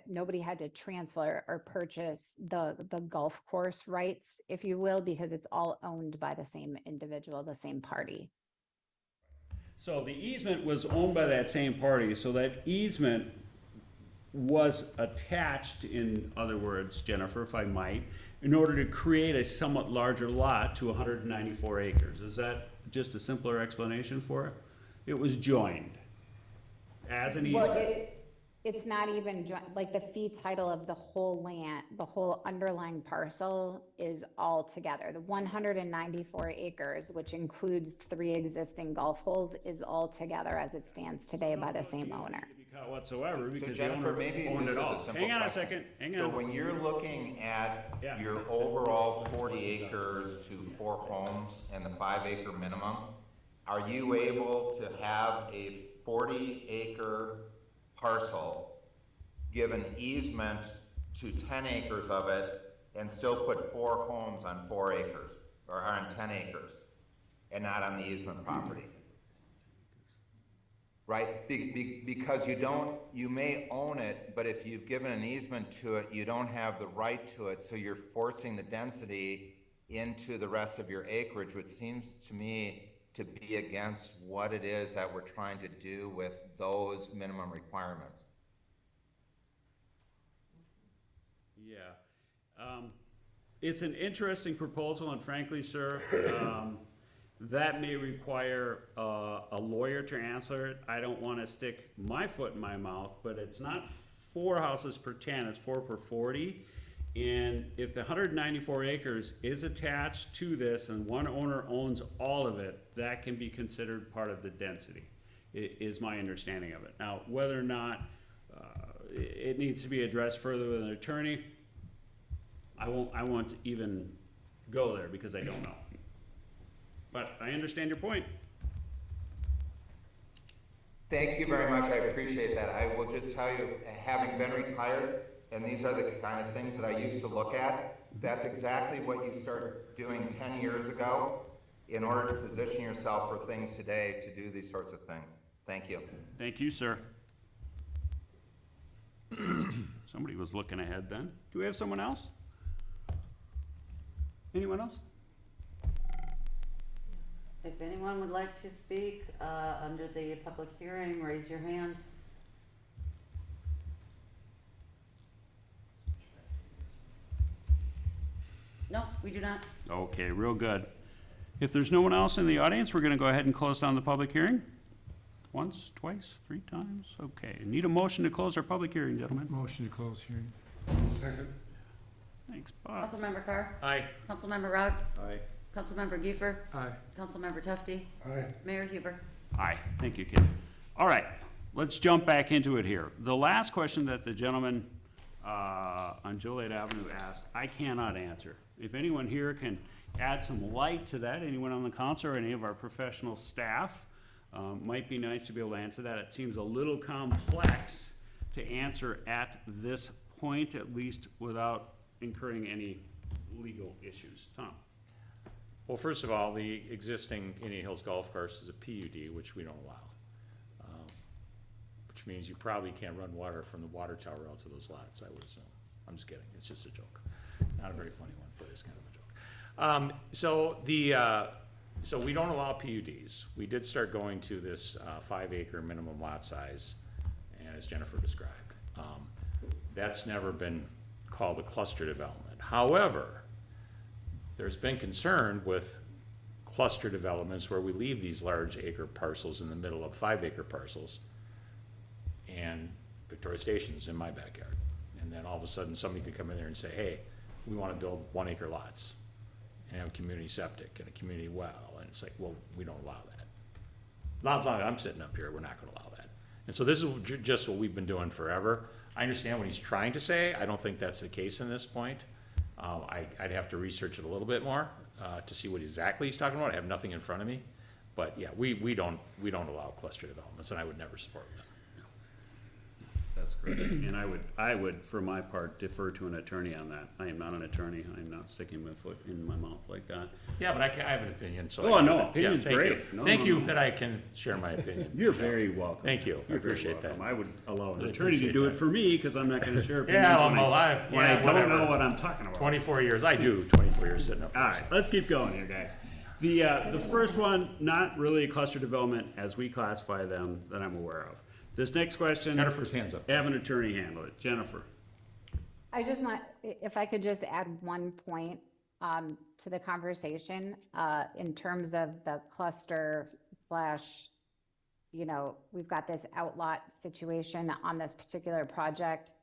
nobody had to transfer or purchase the golf course rights, if you will, because it's all owned by the same individual, the same party. So the easement was owned by that same party, so that easement was attached, in other words, Jennifer, if I might, in order to create a somewhat larger lot to 194 acres. Is that just a simpler explanation for it? It was joined as an easement. Well, it's not even like the fee title of the whole land, the whole underlying parcel is all together. The 194 acres, which includes 3 existing golf holes, is all together as it stands today by the same owner. Whatsoever, because the Jennifer, owner maybe owned this it is a all. simple Hang on a question. second, hang So on. when you're looking at Yeah. your overall 40 acres to 4 homes and the 5 acre minimum, are you able to have a 40 acre parcel, give an easement to 10 acres of it, and still put 4 homes on 4 acres, or on 10 acres, and not on the easement property? Right, because you may own it, but if you've given an easement to it, you don't have the right to it, so you're forcing the density into the rest of your acreage, which seems to me to be against what it is that we're trying to do with those minimum requirements. Yeah. It's an interesting proposal, and frankly, sir, that may require a lawyer to answer it. I don't want to stick my foot in my mouth, but it's not 4 houses per 10, it's 4 per 40. And if the 194 acres is attached to this and one owner owns all of it, that can be considered part of the density, is my understanding of it. Now, whether or not it needs to be addressed further with an attorney, I won't even go there because I don't know. But I understand your point. Thank you very much, I appreciate that. I will just tell you, having been retired, and these are the kind of things that I used to look at, that's exactly what you start doing 10 years ago in order to position yourself for things today to do these sorts of things. Thank you. Thank you, sir. Somebody was looking ahead then. Do we have someone else? Anyone else? If anyone would like to speak under the public hearing, raise your hand. No, we do not. Okay, real good. If there's no one else in the audience, we're gonna go ahead and close down the public hearing. Once, twice, 3 times? Okay, need a motion to close our public hearing, gentlemen. Motion to close hearing. Thanks, Bob. Councilmember Carr? Aye. Councilmember Rauch? Aye. Councilmember Giefer. Aye. Councilmember Tufti. Aye. Mayor Huber. Aye, thank you, Kim. All right, let's jump back into it here. The last question that the gentleman on Joliet Avenue asked, I cannot answer. If anyone here can add some light to that, anyone on the council or any of our professional staff, might be nice to be able to answer that. It seems a little complex to answer at this point, at least without incurring any legal issues. Tom? Well, first of all, the existing Indian Hills Golf Course is a PUD, which we don't allow. Which means you probably can't run water from the water tower out to those lots, I would assume. I'm just kidding, it's just a joke. Not a very funny one, but it's kind of a joke. So we don't allow PUDs. We did start going to this 5-acre minimum lot size, and as Jennifer described. That's never been called a cluster development. However, there's been concern with cluster developments where we leave these large acre parcels in the middle of 5-acre parcels, and Victoria Station's in my backyard. And then all of a sudden, somebody could come in there and say, hey, we want to build 1-acre lots and have a community septic and a community well. And it's like, well, we don't allow that. Not as long as I'm sitting up here, we're not going to allow that. And so this is just what we've been doing forever. I understand what he's trying to say. I don't think that's the case in this point. I'd have to research it a little bit more to see what exactly he's talking about. I have nothing in front of me. But yeah, we don't allow cluster developments, and I would never support them. That's correct. And I would, for my part, defer to an attorney on that. I am not an attorney. I am not sticking my foot in my mouth like that. Yeah, but I have an opinion, so. Oh, no, Yeah, opinion's thank great. you. No, Thank no, you no. that I can share my opinion. You're very welcome. Thank you. I You're very appreciate that. welcome. I would allow an Really attorney to appreciate do it that. for me, because I'm not gonna share opinions Yeah, when well, I don't whatever. know what I'm talking about. 24 years, I do 24 years sitting up All here. right, let's keep going here, guys. The first one, not really a cluster development as we classify them that I'm aware of. This next question, Jennifer's hands up. have an attorney handle it. Jennifer? I just want, if I could just add one point to the conversation in terms of the cluster slash, we've got this outlot situation on this particular project.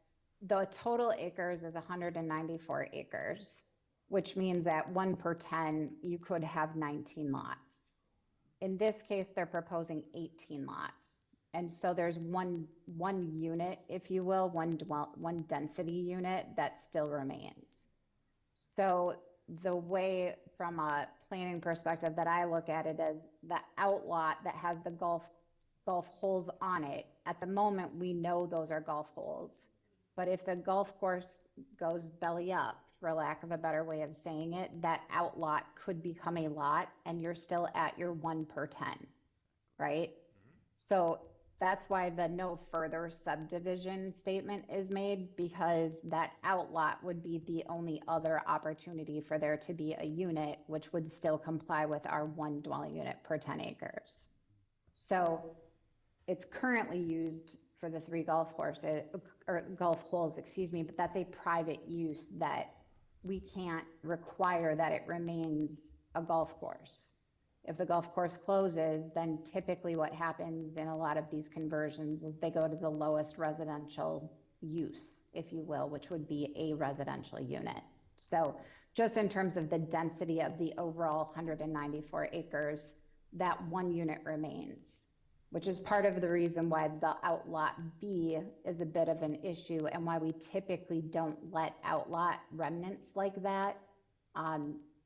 The total acres is 194 acres, which means that 1 per 10, you could have 19 lots. In this case, they're proposing 18 lots. And so there's one unit, if you will, one density unit that still remains. So the way from a planning perspective that I look at it is the outlot that has the golf holes on it. At the moment, we know those are golf holes. But if the golf course goes belly up, for lack of a better way of saying it, that outlot could become a lot and you're still at your 1 per 10, right? So that's why the no further subdivision statement is made, because that outlot would be the only other opportunity for there to be a unit, which would still comply with our 1 dwelling unit per 10 acres. So it's currently used for the 3 golf courses, or golf holes, excuse me, but that's a private use that we can't require that it remains a golf course. If the golf course closes, then typically what happens in a lot of these conversions is they go to the lowest residential use, if you will, which would be a residential unit. So just in terms of the density of the overall 194 acres, that 1 unit remains, which is part of the reason why the outlot B is a bit of an issue and why we typically don't let outlot remnants like that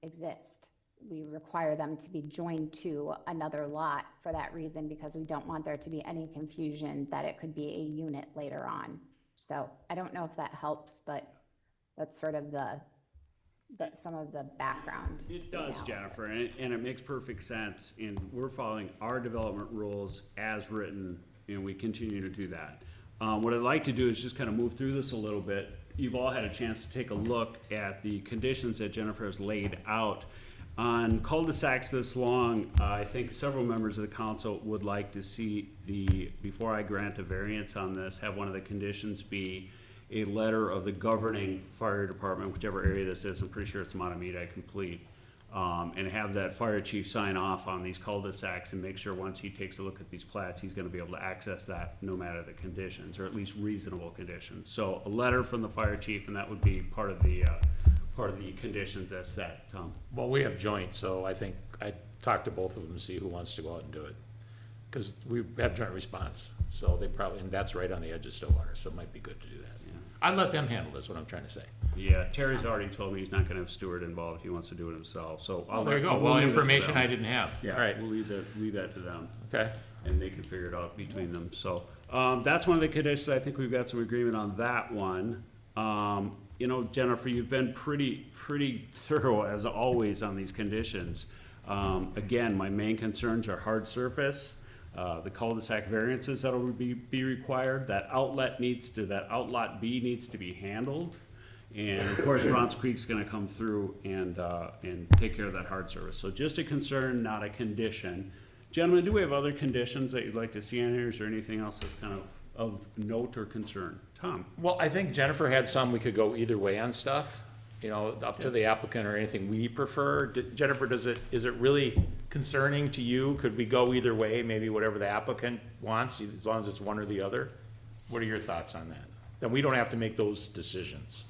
exist. We require them to be joined to another lot for that reason, because we don't want there to be any confusion that it could be a unit later on. So I don't know if that helps, but that's sort of some of the background. It does, analysis. Jennifer, and it makes perfect sense, and we're following our development rules as written, and we continue to do that. What I'd like to do is just kind of move through this a little bit. You've all had a chance to take a look at the conditions that Jennifer has laid out. On cul-de-sacs this long, I think several members of the council would like to see before I grant a variance on this, have one of the conditions be a letter of the governing fire department, whichever area this is, I'm pretty sure it's Matamita complete, and have that fire chief sign off on these cul-de-sacs and make sure once he takes a look at these plats, he's gonna be able to access that no matter the conditions, or at least reasonable conditions. So a letter from the fire chief, and that would be part of the part of the conditions as set, Tom? Well, we have joint, so I think I talked to both of them to see who wants to go out and do it. Because we have joint response, so they probably, and that's right on the edge of Stillwater, so it might be good to do that. I'd let them handle this, what I'm trying to say. Yeah, Terry's already told me he's not gonna have Stewart involved, he wants to do it himself, so. Oh, there you go, we'll well, leave it to information them. I didn't have. All Yeah, right, we'll leave that to them, okay. and they can figure it out between them, so. That's one of the conditions, I think we've got some agreement on that one. You know, Jennifer, you've been pretty thorough as always on these conditions. Again, my main concerns are hard surface, the cul-de-sac variances that'll be required, that outlot B needs to be handled. And of course, Bronze Creek's gonna come through and take care of that hard surface. So just a concern, not a condition. Gentlemen, do we have other conditions that you'd like to see in here? Is there anything else that's kind of note or concern? Tom? Well, I think Jennifer had some, we could go either way on stuff, you know, up to the applicant or anything we prefer. Jennifer, is it really concerning to you? Could we go either way, maybe whatever the applicant wants, as long as it's one or the other? What are your thoughts on that? Then we don't have to make those decisions.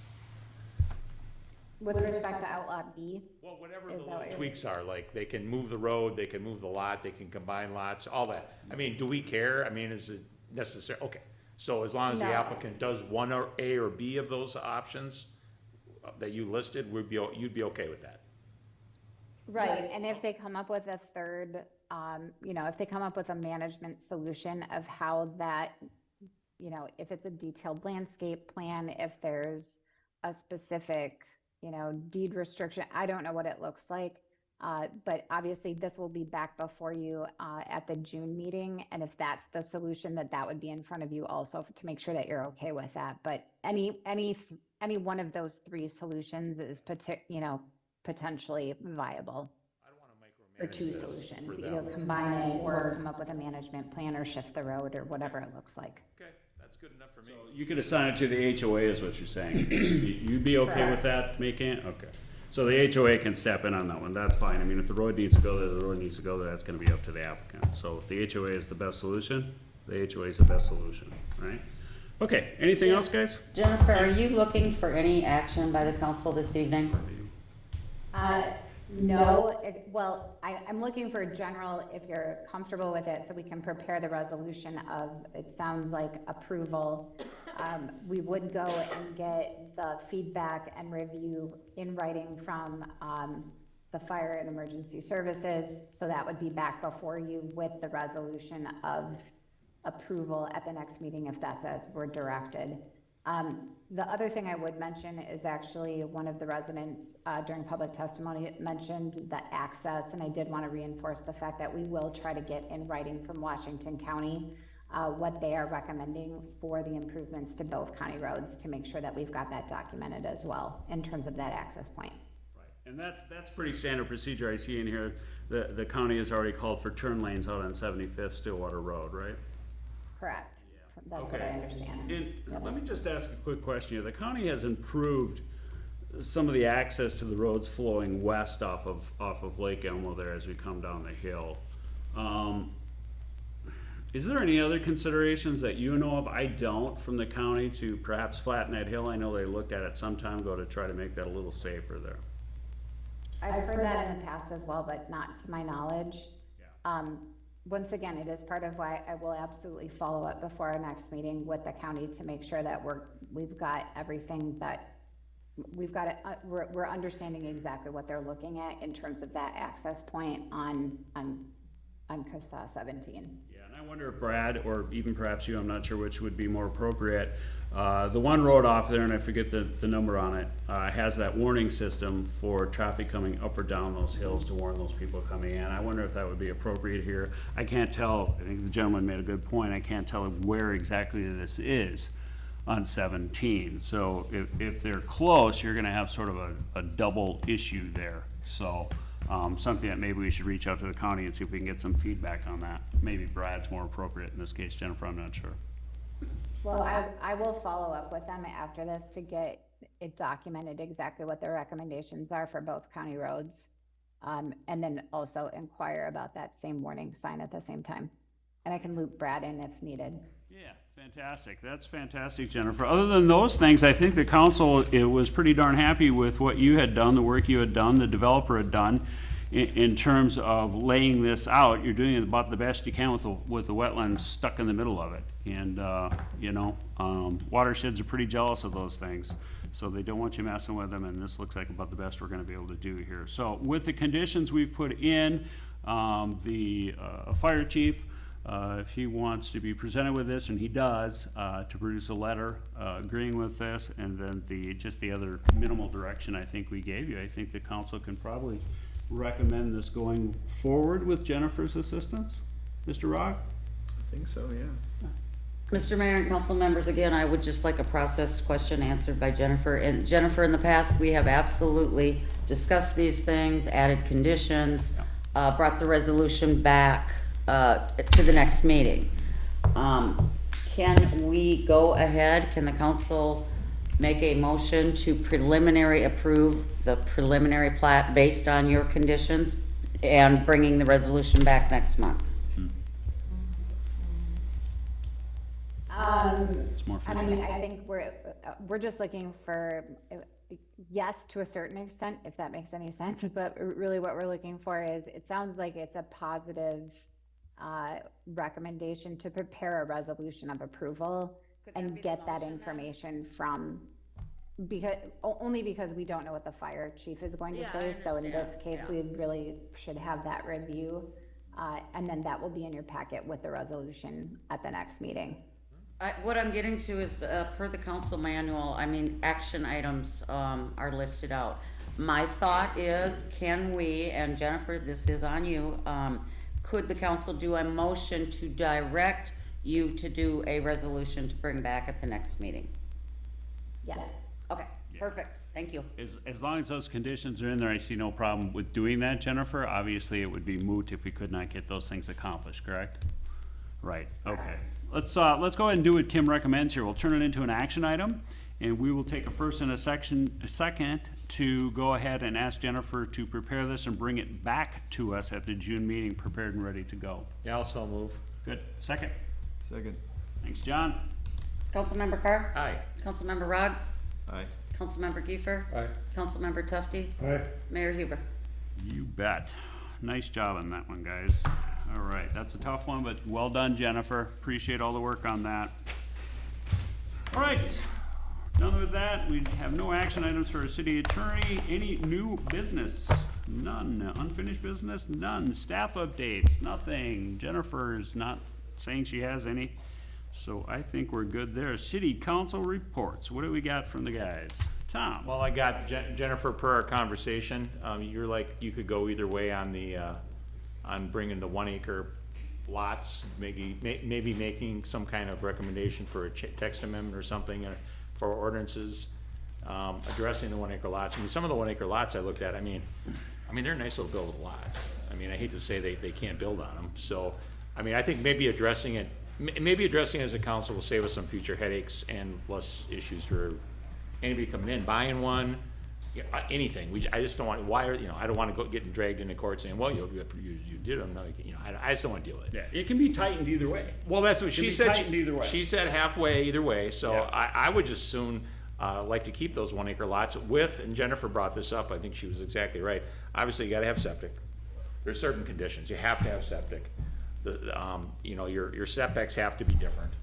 With respect to outlot B, Well, whatever Is the that little what you're- tweaks are, like, they can move the road, they can move the lot, they can combine lots, all that. I mean, do we care? I mean, is it necessary? Okay, so as long as the No. applicant does one or A or B of those options that you listed, you'd be okay with that? right, and if they come up with a third, if they come up with a management solution of how that, if it's a detailed landscape plan, if there's a specific, deed restriction, I don't know what it looks like. But obviously this will be back before you, at the June meeting. And if that's the solution, that would be in front of you also to make sure that you're okay with that. But any one of those three solutions is potentially viable. I don't wanna Or micromanage two this solutions, for either them. combine it or come up with a management plan or shift the road or whatever it looks like. Okay, that's good enough for me. You could assign it to the HOA is what you're saying. You'd be okay with that, making it? Okay. So the HOA can step in on that one, that's fine. I mean, if the road needs to go there, the road needs to go there, that's gonna be up to the applicant. So if the HOA is the best solution, the HOA is the best solution, right? Okay, anything else, guys? Jennifer, are you looking for any action by the council this evening? No, I'm looking for general, if you're comfortable with it, so we can prepare the resolution of, it sounds like approval. We would go and get the feedback and review in writing from, the fire and emergency services. So that would be back before you with the resolution of approval at the next meeting, if that's as we're directed. The other thing I would mention is actually one of the residents during public testimony mentioned the access, and I did want to reinforce the fact that we will try to get in writing from Washington County what they are recommending for the improvements to both county roads to make sure that we've got that documented as well in terms of that access point. Right, and that's pretty standard procedure I see in here. The county has already called for turn lanes out on 75th Stillwater Road, right? Correct. That's what I Okay. understand. And Yep. let me just ask a quick question here. The county has improved some of the access to the roads flowing west off of Lake Elmo there as we come down the hill. Is there any other considerations that you know of? I don't, from the county to perhaps flatten that hill. I know they looked at it some time ago to try to make that a little safer there. I've heard that in the past as well, but not to my knowledge. Once again, it is part of why I will absolutely follow up before our next meeting with the county to make sure that we've got everything that we've got it, we're understanding exactly what they're looking at in terms of that access point on CASA 17. Yeah, and I wonder if Brad, or even perhaps you, I'm not sure which would be more appropriate. The one road off there, and I forget the number on it, has that warning system for traffic coming up or down those hills to warn those people coming in. I wonder if that would be appropriate here. I can't tell, I think the gentleman made a good point, I can't tell where exactly this is on 17. So if they're close, you're gonna have sort of a double issue there. So something that maybe we should reach out to the county and see if we can get some feedback on that. Maybe Brad's more appropriate in this case, Jennifer, I'm not sure. Well, I will follow up with them after this to get it documented exactly what their recommendations are for both county roads. And then also inquire about that same warning sign at the same time. And I can loop Brad in if needed. Yeah, Fantastic. That's fantastic, Jennifer. Other than those things, I think the council, it was pretty darn happy with what you had done, the work you had done, the developer had done in terms of laying this out. You're doing about the best you can with the wetlands stuck in the middle of it. And, you know, watersheds are pretty jealous of those things. So they don't want you messing with them, and this looks like about the best we're gonna be able to do here. So with the conditions we've put in, the fire chief, if he wants to be presented with this, and he does, to produce a letter agreeing with this, and then just the other minimal direction I think we gave you, I think the council can probably recommend this going forward with Jennifer's assistance. Mr. Rock? I think so, yeah. Mr. Mayor and council members, again, I would just like a process question answered by Jennifer. And Jennifer, in the past, we have absolutely discussed these things, added conditions, brought the resolution back to the next meeting. Can we go ahead, can the council make a motion to preliminary approve the preliminary plat based on your conditions and bringing the resolution back next month? It's more I mean, I think we're just looking for, yes, to a certain extent, if that makes any sense, but really what we're looking for is, it sounds like it's a positive recommendation to prepare a resolution of approval and get that information from, only because we don't know what the fire chief is going to say. So in this case, we really should have that review, and then that will be in your packet with the resolution at the next meeting. What I'm getting to is, per the council manual, I mean, action items are listed out. My thought is, can we, and Jennifer, this is on you, could the council do a motion to direct you to do a resolution to bring back at the next meeting? Yes. Okay, perfect, thank you. As long as those conditions are in there, I see no problem with doing that, Jennifer. Obviously, it would be moot if we could not get those things accomplished, correct? Right, okay. Let's go ahead and do what Kim recommends here. We'll turn it into an action item, and we will take a first and a second to go ahead and ask Jennifer to prepare this and bring it back to us at the June meeting, prepared and ready to go. Yeah, I'll so move. Good. Second. Second. Thanks, John. Councilmember Carr? Aye. Councilmember Rod? Aye. Councilmember Kiefer? Aye. Councilmember Tufti? Aye. Mayor Huber? You bet. Nice job on that one, guys. All right, that's a tough one, but well done, Jennifer. Appreciate all the work on that. All right, done with that. We have no action items for our city attorney. Any new business? None. Unfinished business? None. Staff updates? Nothing. Jennifer's not saying she has any, so I think we're good there. City council reports. What do we got from the guys? Tom? Well, I got Jennifer, per our conversation, you're like, you could go either way on the, on bringing the 1 acre lots, maybe making some kind of recommendation for a text amendment or something for ordinances, addressing the 1 acre lots. I mean, some of the 1 acre lots I looked at, I mean, they're nice little buildable lots. I mean, I hate to say they can't build on them. So, I mean, I think maybe addressing it as a council will save us some future headaches and less issues for anybody coming in, buying one, anything. I just don't want, I don't want to go getting dragged into court saying, well, you did them. No, I just don't want to deal with it. Yeah, it can be tightened either way. Well, that's what she said. Tightened either way. She said halfway either way. So Yeah. I would just soon like to keep those 1 acre lots with, and Jennifer brought this up. I think she was exactly right. Obviously, you got to have septic. There's certain conditions. You have to have septic. Your setbacks have to be different.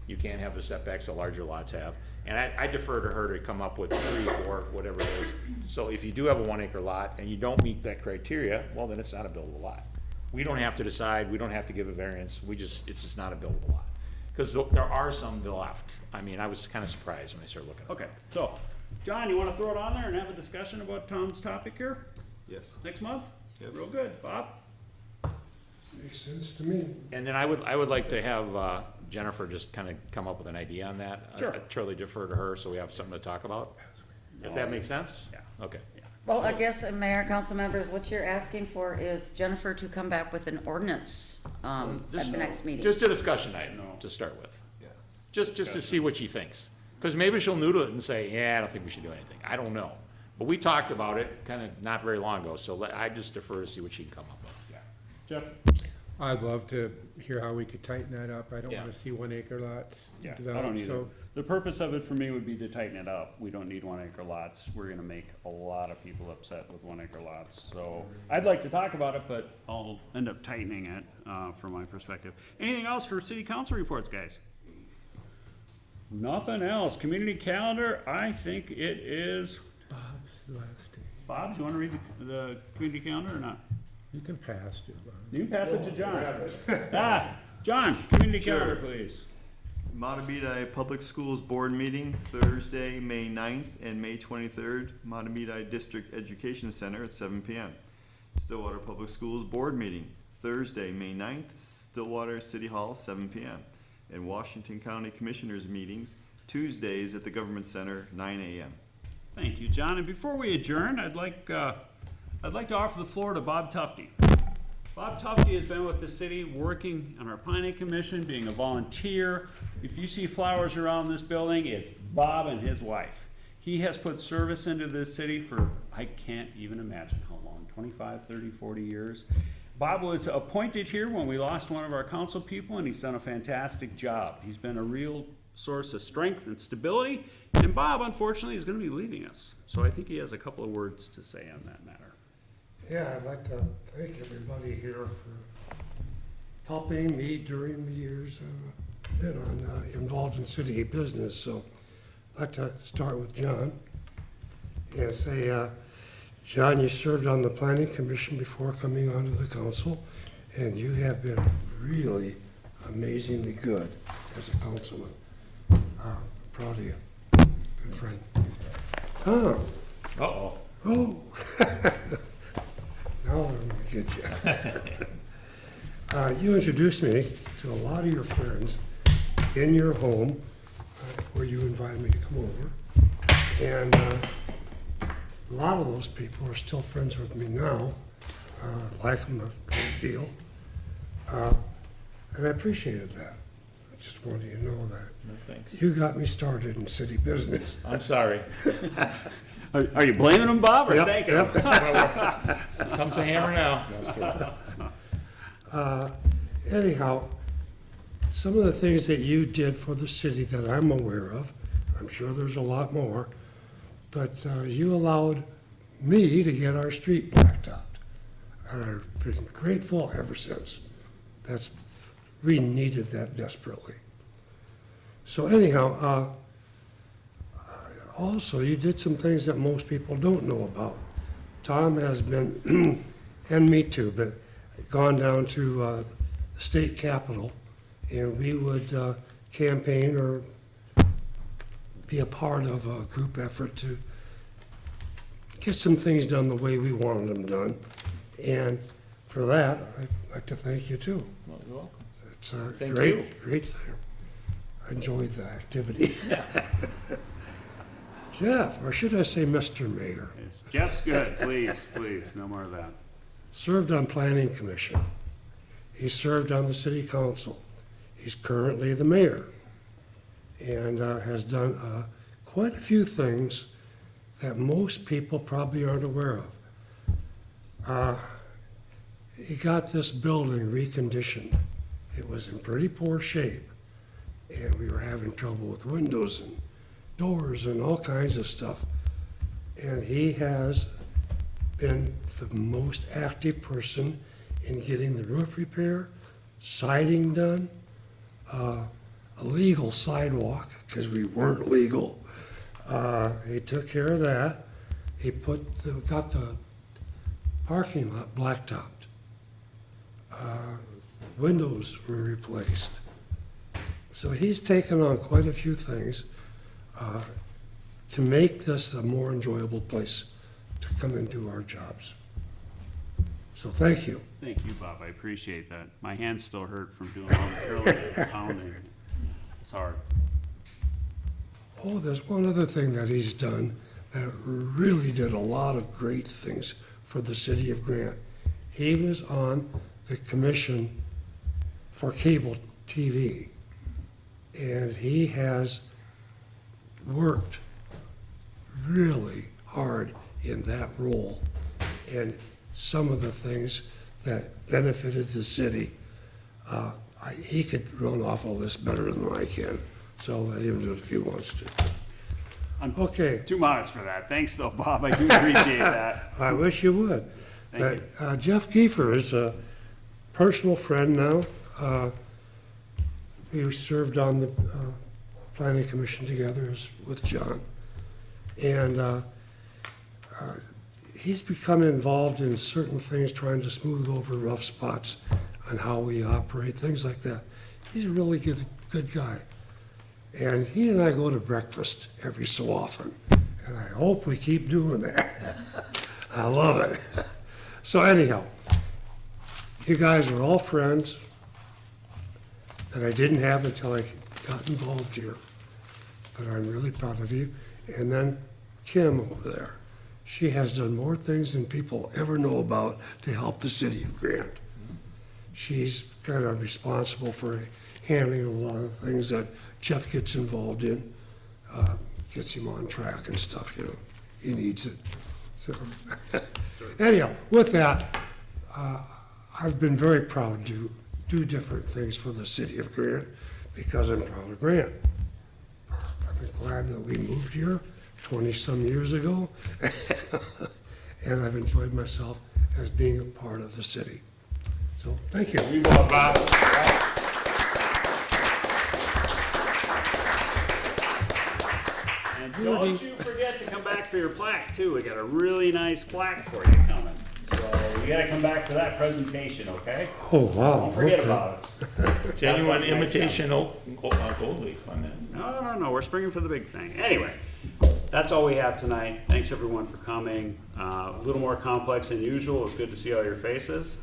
You can't have the setbacks that larger lots have. And I defer to her to come up with 3, 4, whatever it is. So if you do have a 1 acre lot and you don't meet that criteria, well, then it's not a buildable lot. We don't have to decide, we don't have to give a variance, it's just not a buildable lot. Because there are some left. I mean, I was kind of surprised when I started looking at it. Okay, so, John, you want to throw it on there and have a discussion about Tom's topic here Yes. next month? Yep. Real good. Bob? Makes sense to me. And then I would like to have Jennifer just kind of come up with an idea on that. Sure. I'd totally defer to her so we have something to talk about. If that makes sense? Yeah. Okay. Well, I guess, Mayor, council members, what you're asking for is Jennifer to come back with an ordinance at the next meeting. Just a discussion item to start with. Yeah. Just to see what she thinks. Because maybe she'll noodle it and say, yeah, I don't think we should do anything. I don't know. But we talked about it kind of not very long ago, so I just defer to see what she can come up with. Yeah. Jeff? I'd love to hear how we could tighten that up. I don't Yeah. wanna see 1 acre lots Yeah, I don't developed, either. so. The purpose of it for me would be to tighten it up. We don't need 1 acre lots. We're gonna make a lot of people upset with 1 acre lots. So I'd like to talk about it, but I'll end up tightening it, from my perspective. Anything else for city council reports, guys? Nothing else. Community calendar, I think it is, Bob's last day. Bob, do you wanna read the community calendar or not? You can pass it, Bob. You can pass it to John. John, community Sure. calendar, please. Matabidi Public Schools Board Meeting, Thursday, May 9th and May 23rd, Matabidi District Education Center at 7 p.m. Stillwater Public Schools Board Meeting, Thursday, May 9th, Stillwater City Hall, 7 p.m. And Washington County Commissioners Meetings, Tuesdays at the Government Center, 9 a.m. Thank you, John. And before we adjourn, I'd like to offer the floor to Bob Tufty. Bob Tufty has been with the city, working on our planning commission, being a volunteer. If you see flowers around this building, it's Bob and his wife. He has put service into this city for, I can't even imagine how long, 25, 30, 40 years. Bob was appointed here when we lost one of our council people, and he's done a fantastic job. He's been a real source of strength and stability, and Bob, unfortunately, is going to be leaving us. So I think he has a couple of words to say on that matter. Yeah, I'd like to thank everybody here for helping me during the years I've been involved in city business. So I'd like to start with John and say, John, you served on the planning commission before coming onto the council, and you have been really amazingly good as a councilman. Proud of you. Good friend. Tom. Uh-oh. Oh. Now I'm gonna get you. You introduced me to a lot of your friends in your home, where you invited me to come over. And a lot of those people are still friends with me now. Like them a great deal. And I appreciated that. I just wanted you to know that. No, thanks. You got me started in city business. I'm sorry. Are you blaming him, Bob, or Yep, thanking yep. him? Comes a hammer now. No, I was kidding. Anyhow, some of the things that you did for the city that I'm aware of, I'm sure there's a lot more, but you allowed me to get our street blacktopped. And I've been grateful ever since. We needed that desperately. So anyhow, also you did some things that most people don't know about. Tom has been, and me too, but gone down to the state capitol, and we would campaign or be a part of a group effort to get some things done the way we wanted them done. And for that, I'd like to thank you too. Well, you're welcome. It's a Thank great, you. great thing. I enjoyed the activity. Jeff, or should I say Mr. Mayor, Jeff's good, please, no more of that. served on Planning Commission. He served on the City Council. He's currently the mayor and has done quite a few things that most people probably aren't aware of. He got this building reconditioned. It was in pretty poor shape, and we were having trouble with windows and doors and all kinds of stuff. And he has been the most active person in getting the roof repair, siding done, a legal sidewalk, because we weren't legal. He took care of that. He got the parking lot blacktopped. Windows were replaced. So he's taken on quite a few things to make this a more enjoyable place to come and do our jobs. So thank you. Thank you, Bob, I appreciate that. My hands still hurt from doing all the curling and pounding. It's hard. Oh, there's one other thing that he's done that really did a lot of great things for the city of Grant. He was on the commission for cable TV, and he has worked really hard in that role. And some of the things that benefited the city He could run off all this better than I can, so I'll let him do it if he wants to. I'm Okay, 2 minutes for that. Thanks though, Bob. I do appreciate that. I wish you would. Thank But Jeff Kiefer is a personal friend now. We served on the planning commission together with John. And he's become involved in certain things, trying to smooth over rough spots on how we operate, things like that. He's a really good guy. And he and I go to breakfast every so often, and I hope we keep doing that. I love it. So anyhow, you guys are all friends that I didn't have until I got involved here, but I'm really proud of you. And then Kim over there, she has done more things than people ever know about to help the city of Grant. She's kind of responsible for handling a lot of things that Jeff gets involved in, gets him on track and stuff, you know. He needs it. So, anyhow, with that, I've been very proud to do different things for the city of Grant because I'm proud of Grant. I'm glad that we moved here 20-some years ago, and I've enjoyed myself as being a part of the city. So, thank you. You go, Bob. And don't you forget to come back for your plaque too. We got a really nice plaque for you coming. So you gotta come back for that presentation, okay? Oh, wow. Don't forget okay. about us. Genuine That's what imitation gold leaf on that. No, we're springing for the big thing. Anyway, that's all we have tonight. Thanks everyone for coming. A little more complex than usual. It's good to see all your faces.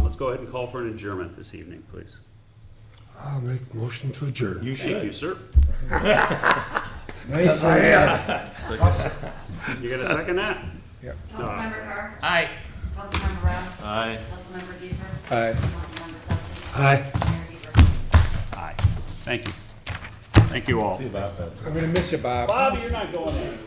Let's go ahead and call for an adjournment this evening, please. I'll make a motion to adjourn. You Thank you, should. sir. Nice. You gonna second that? Councilmember Carr? Aye. Councilmember Rouse? Aye. Councilmember Kiefer? Aye. Councilmember Tucker? Aye. Mayor Kiefer? Aye. Thank you. Thank you all. See you, Bob. I'm gonna miss you, Bob. Bob, you're not going anywhere.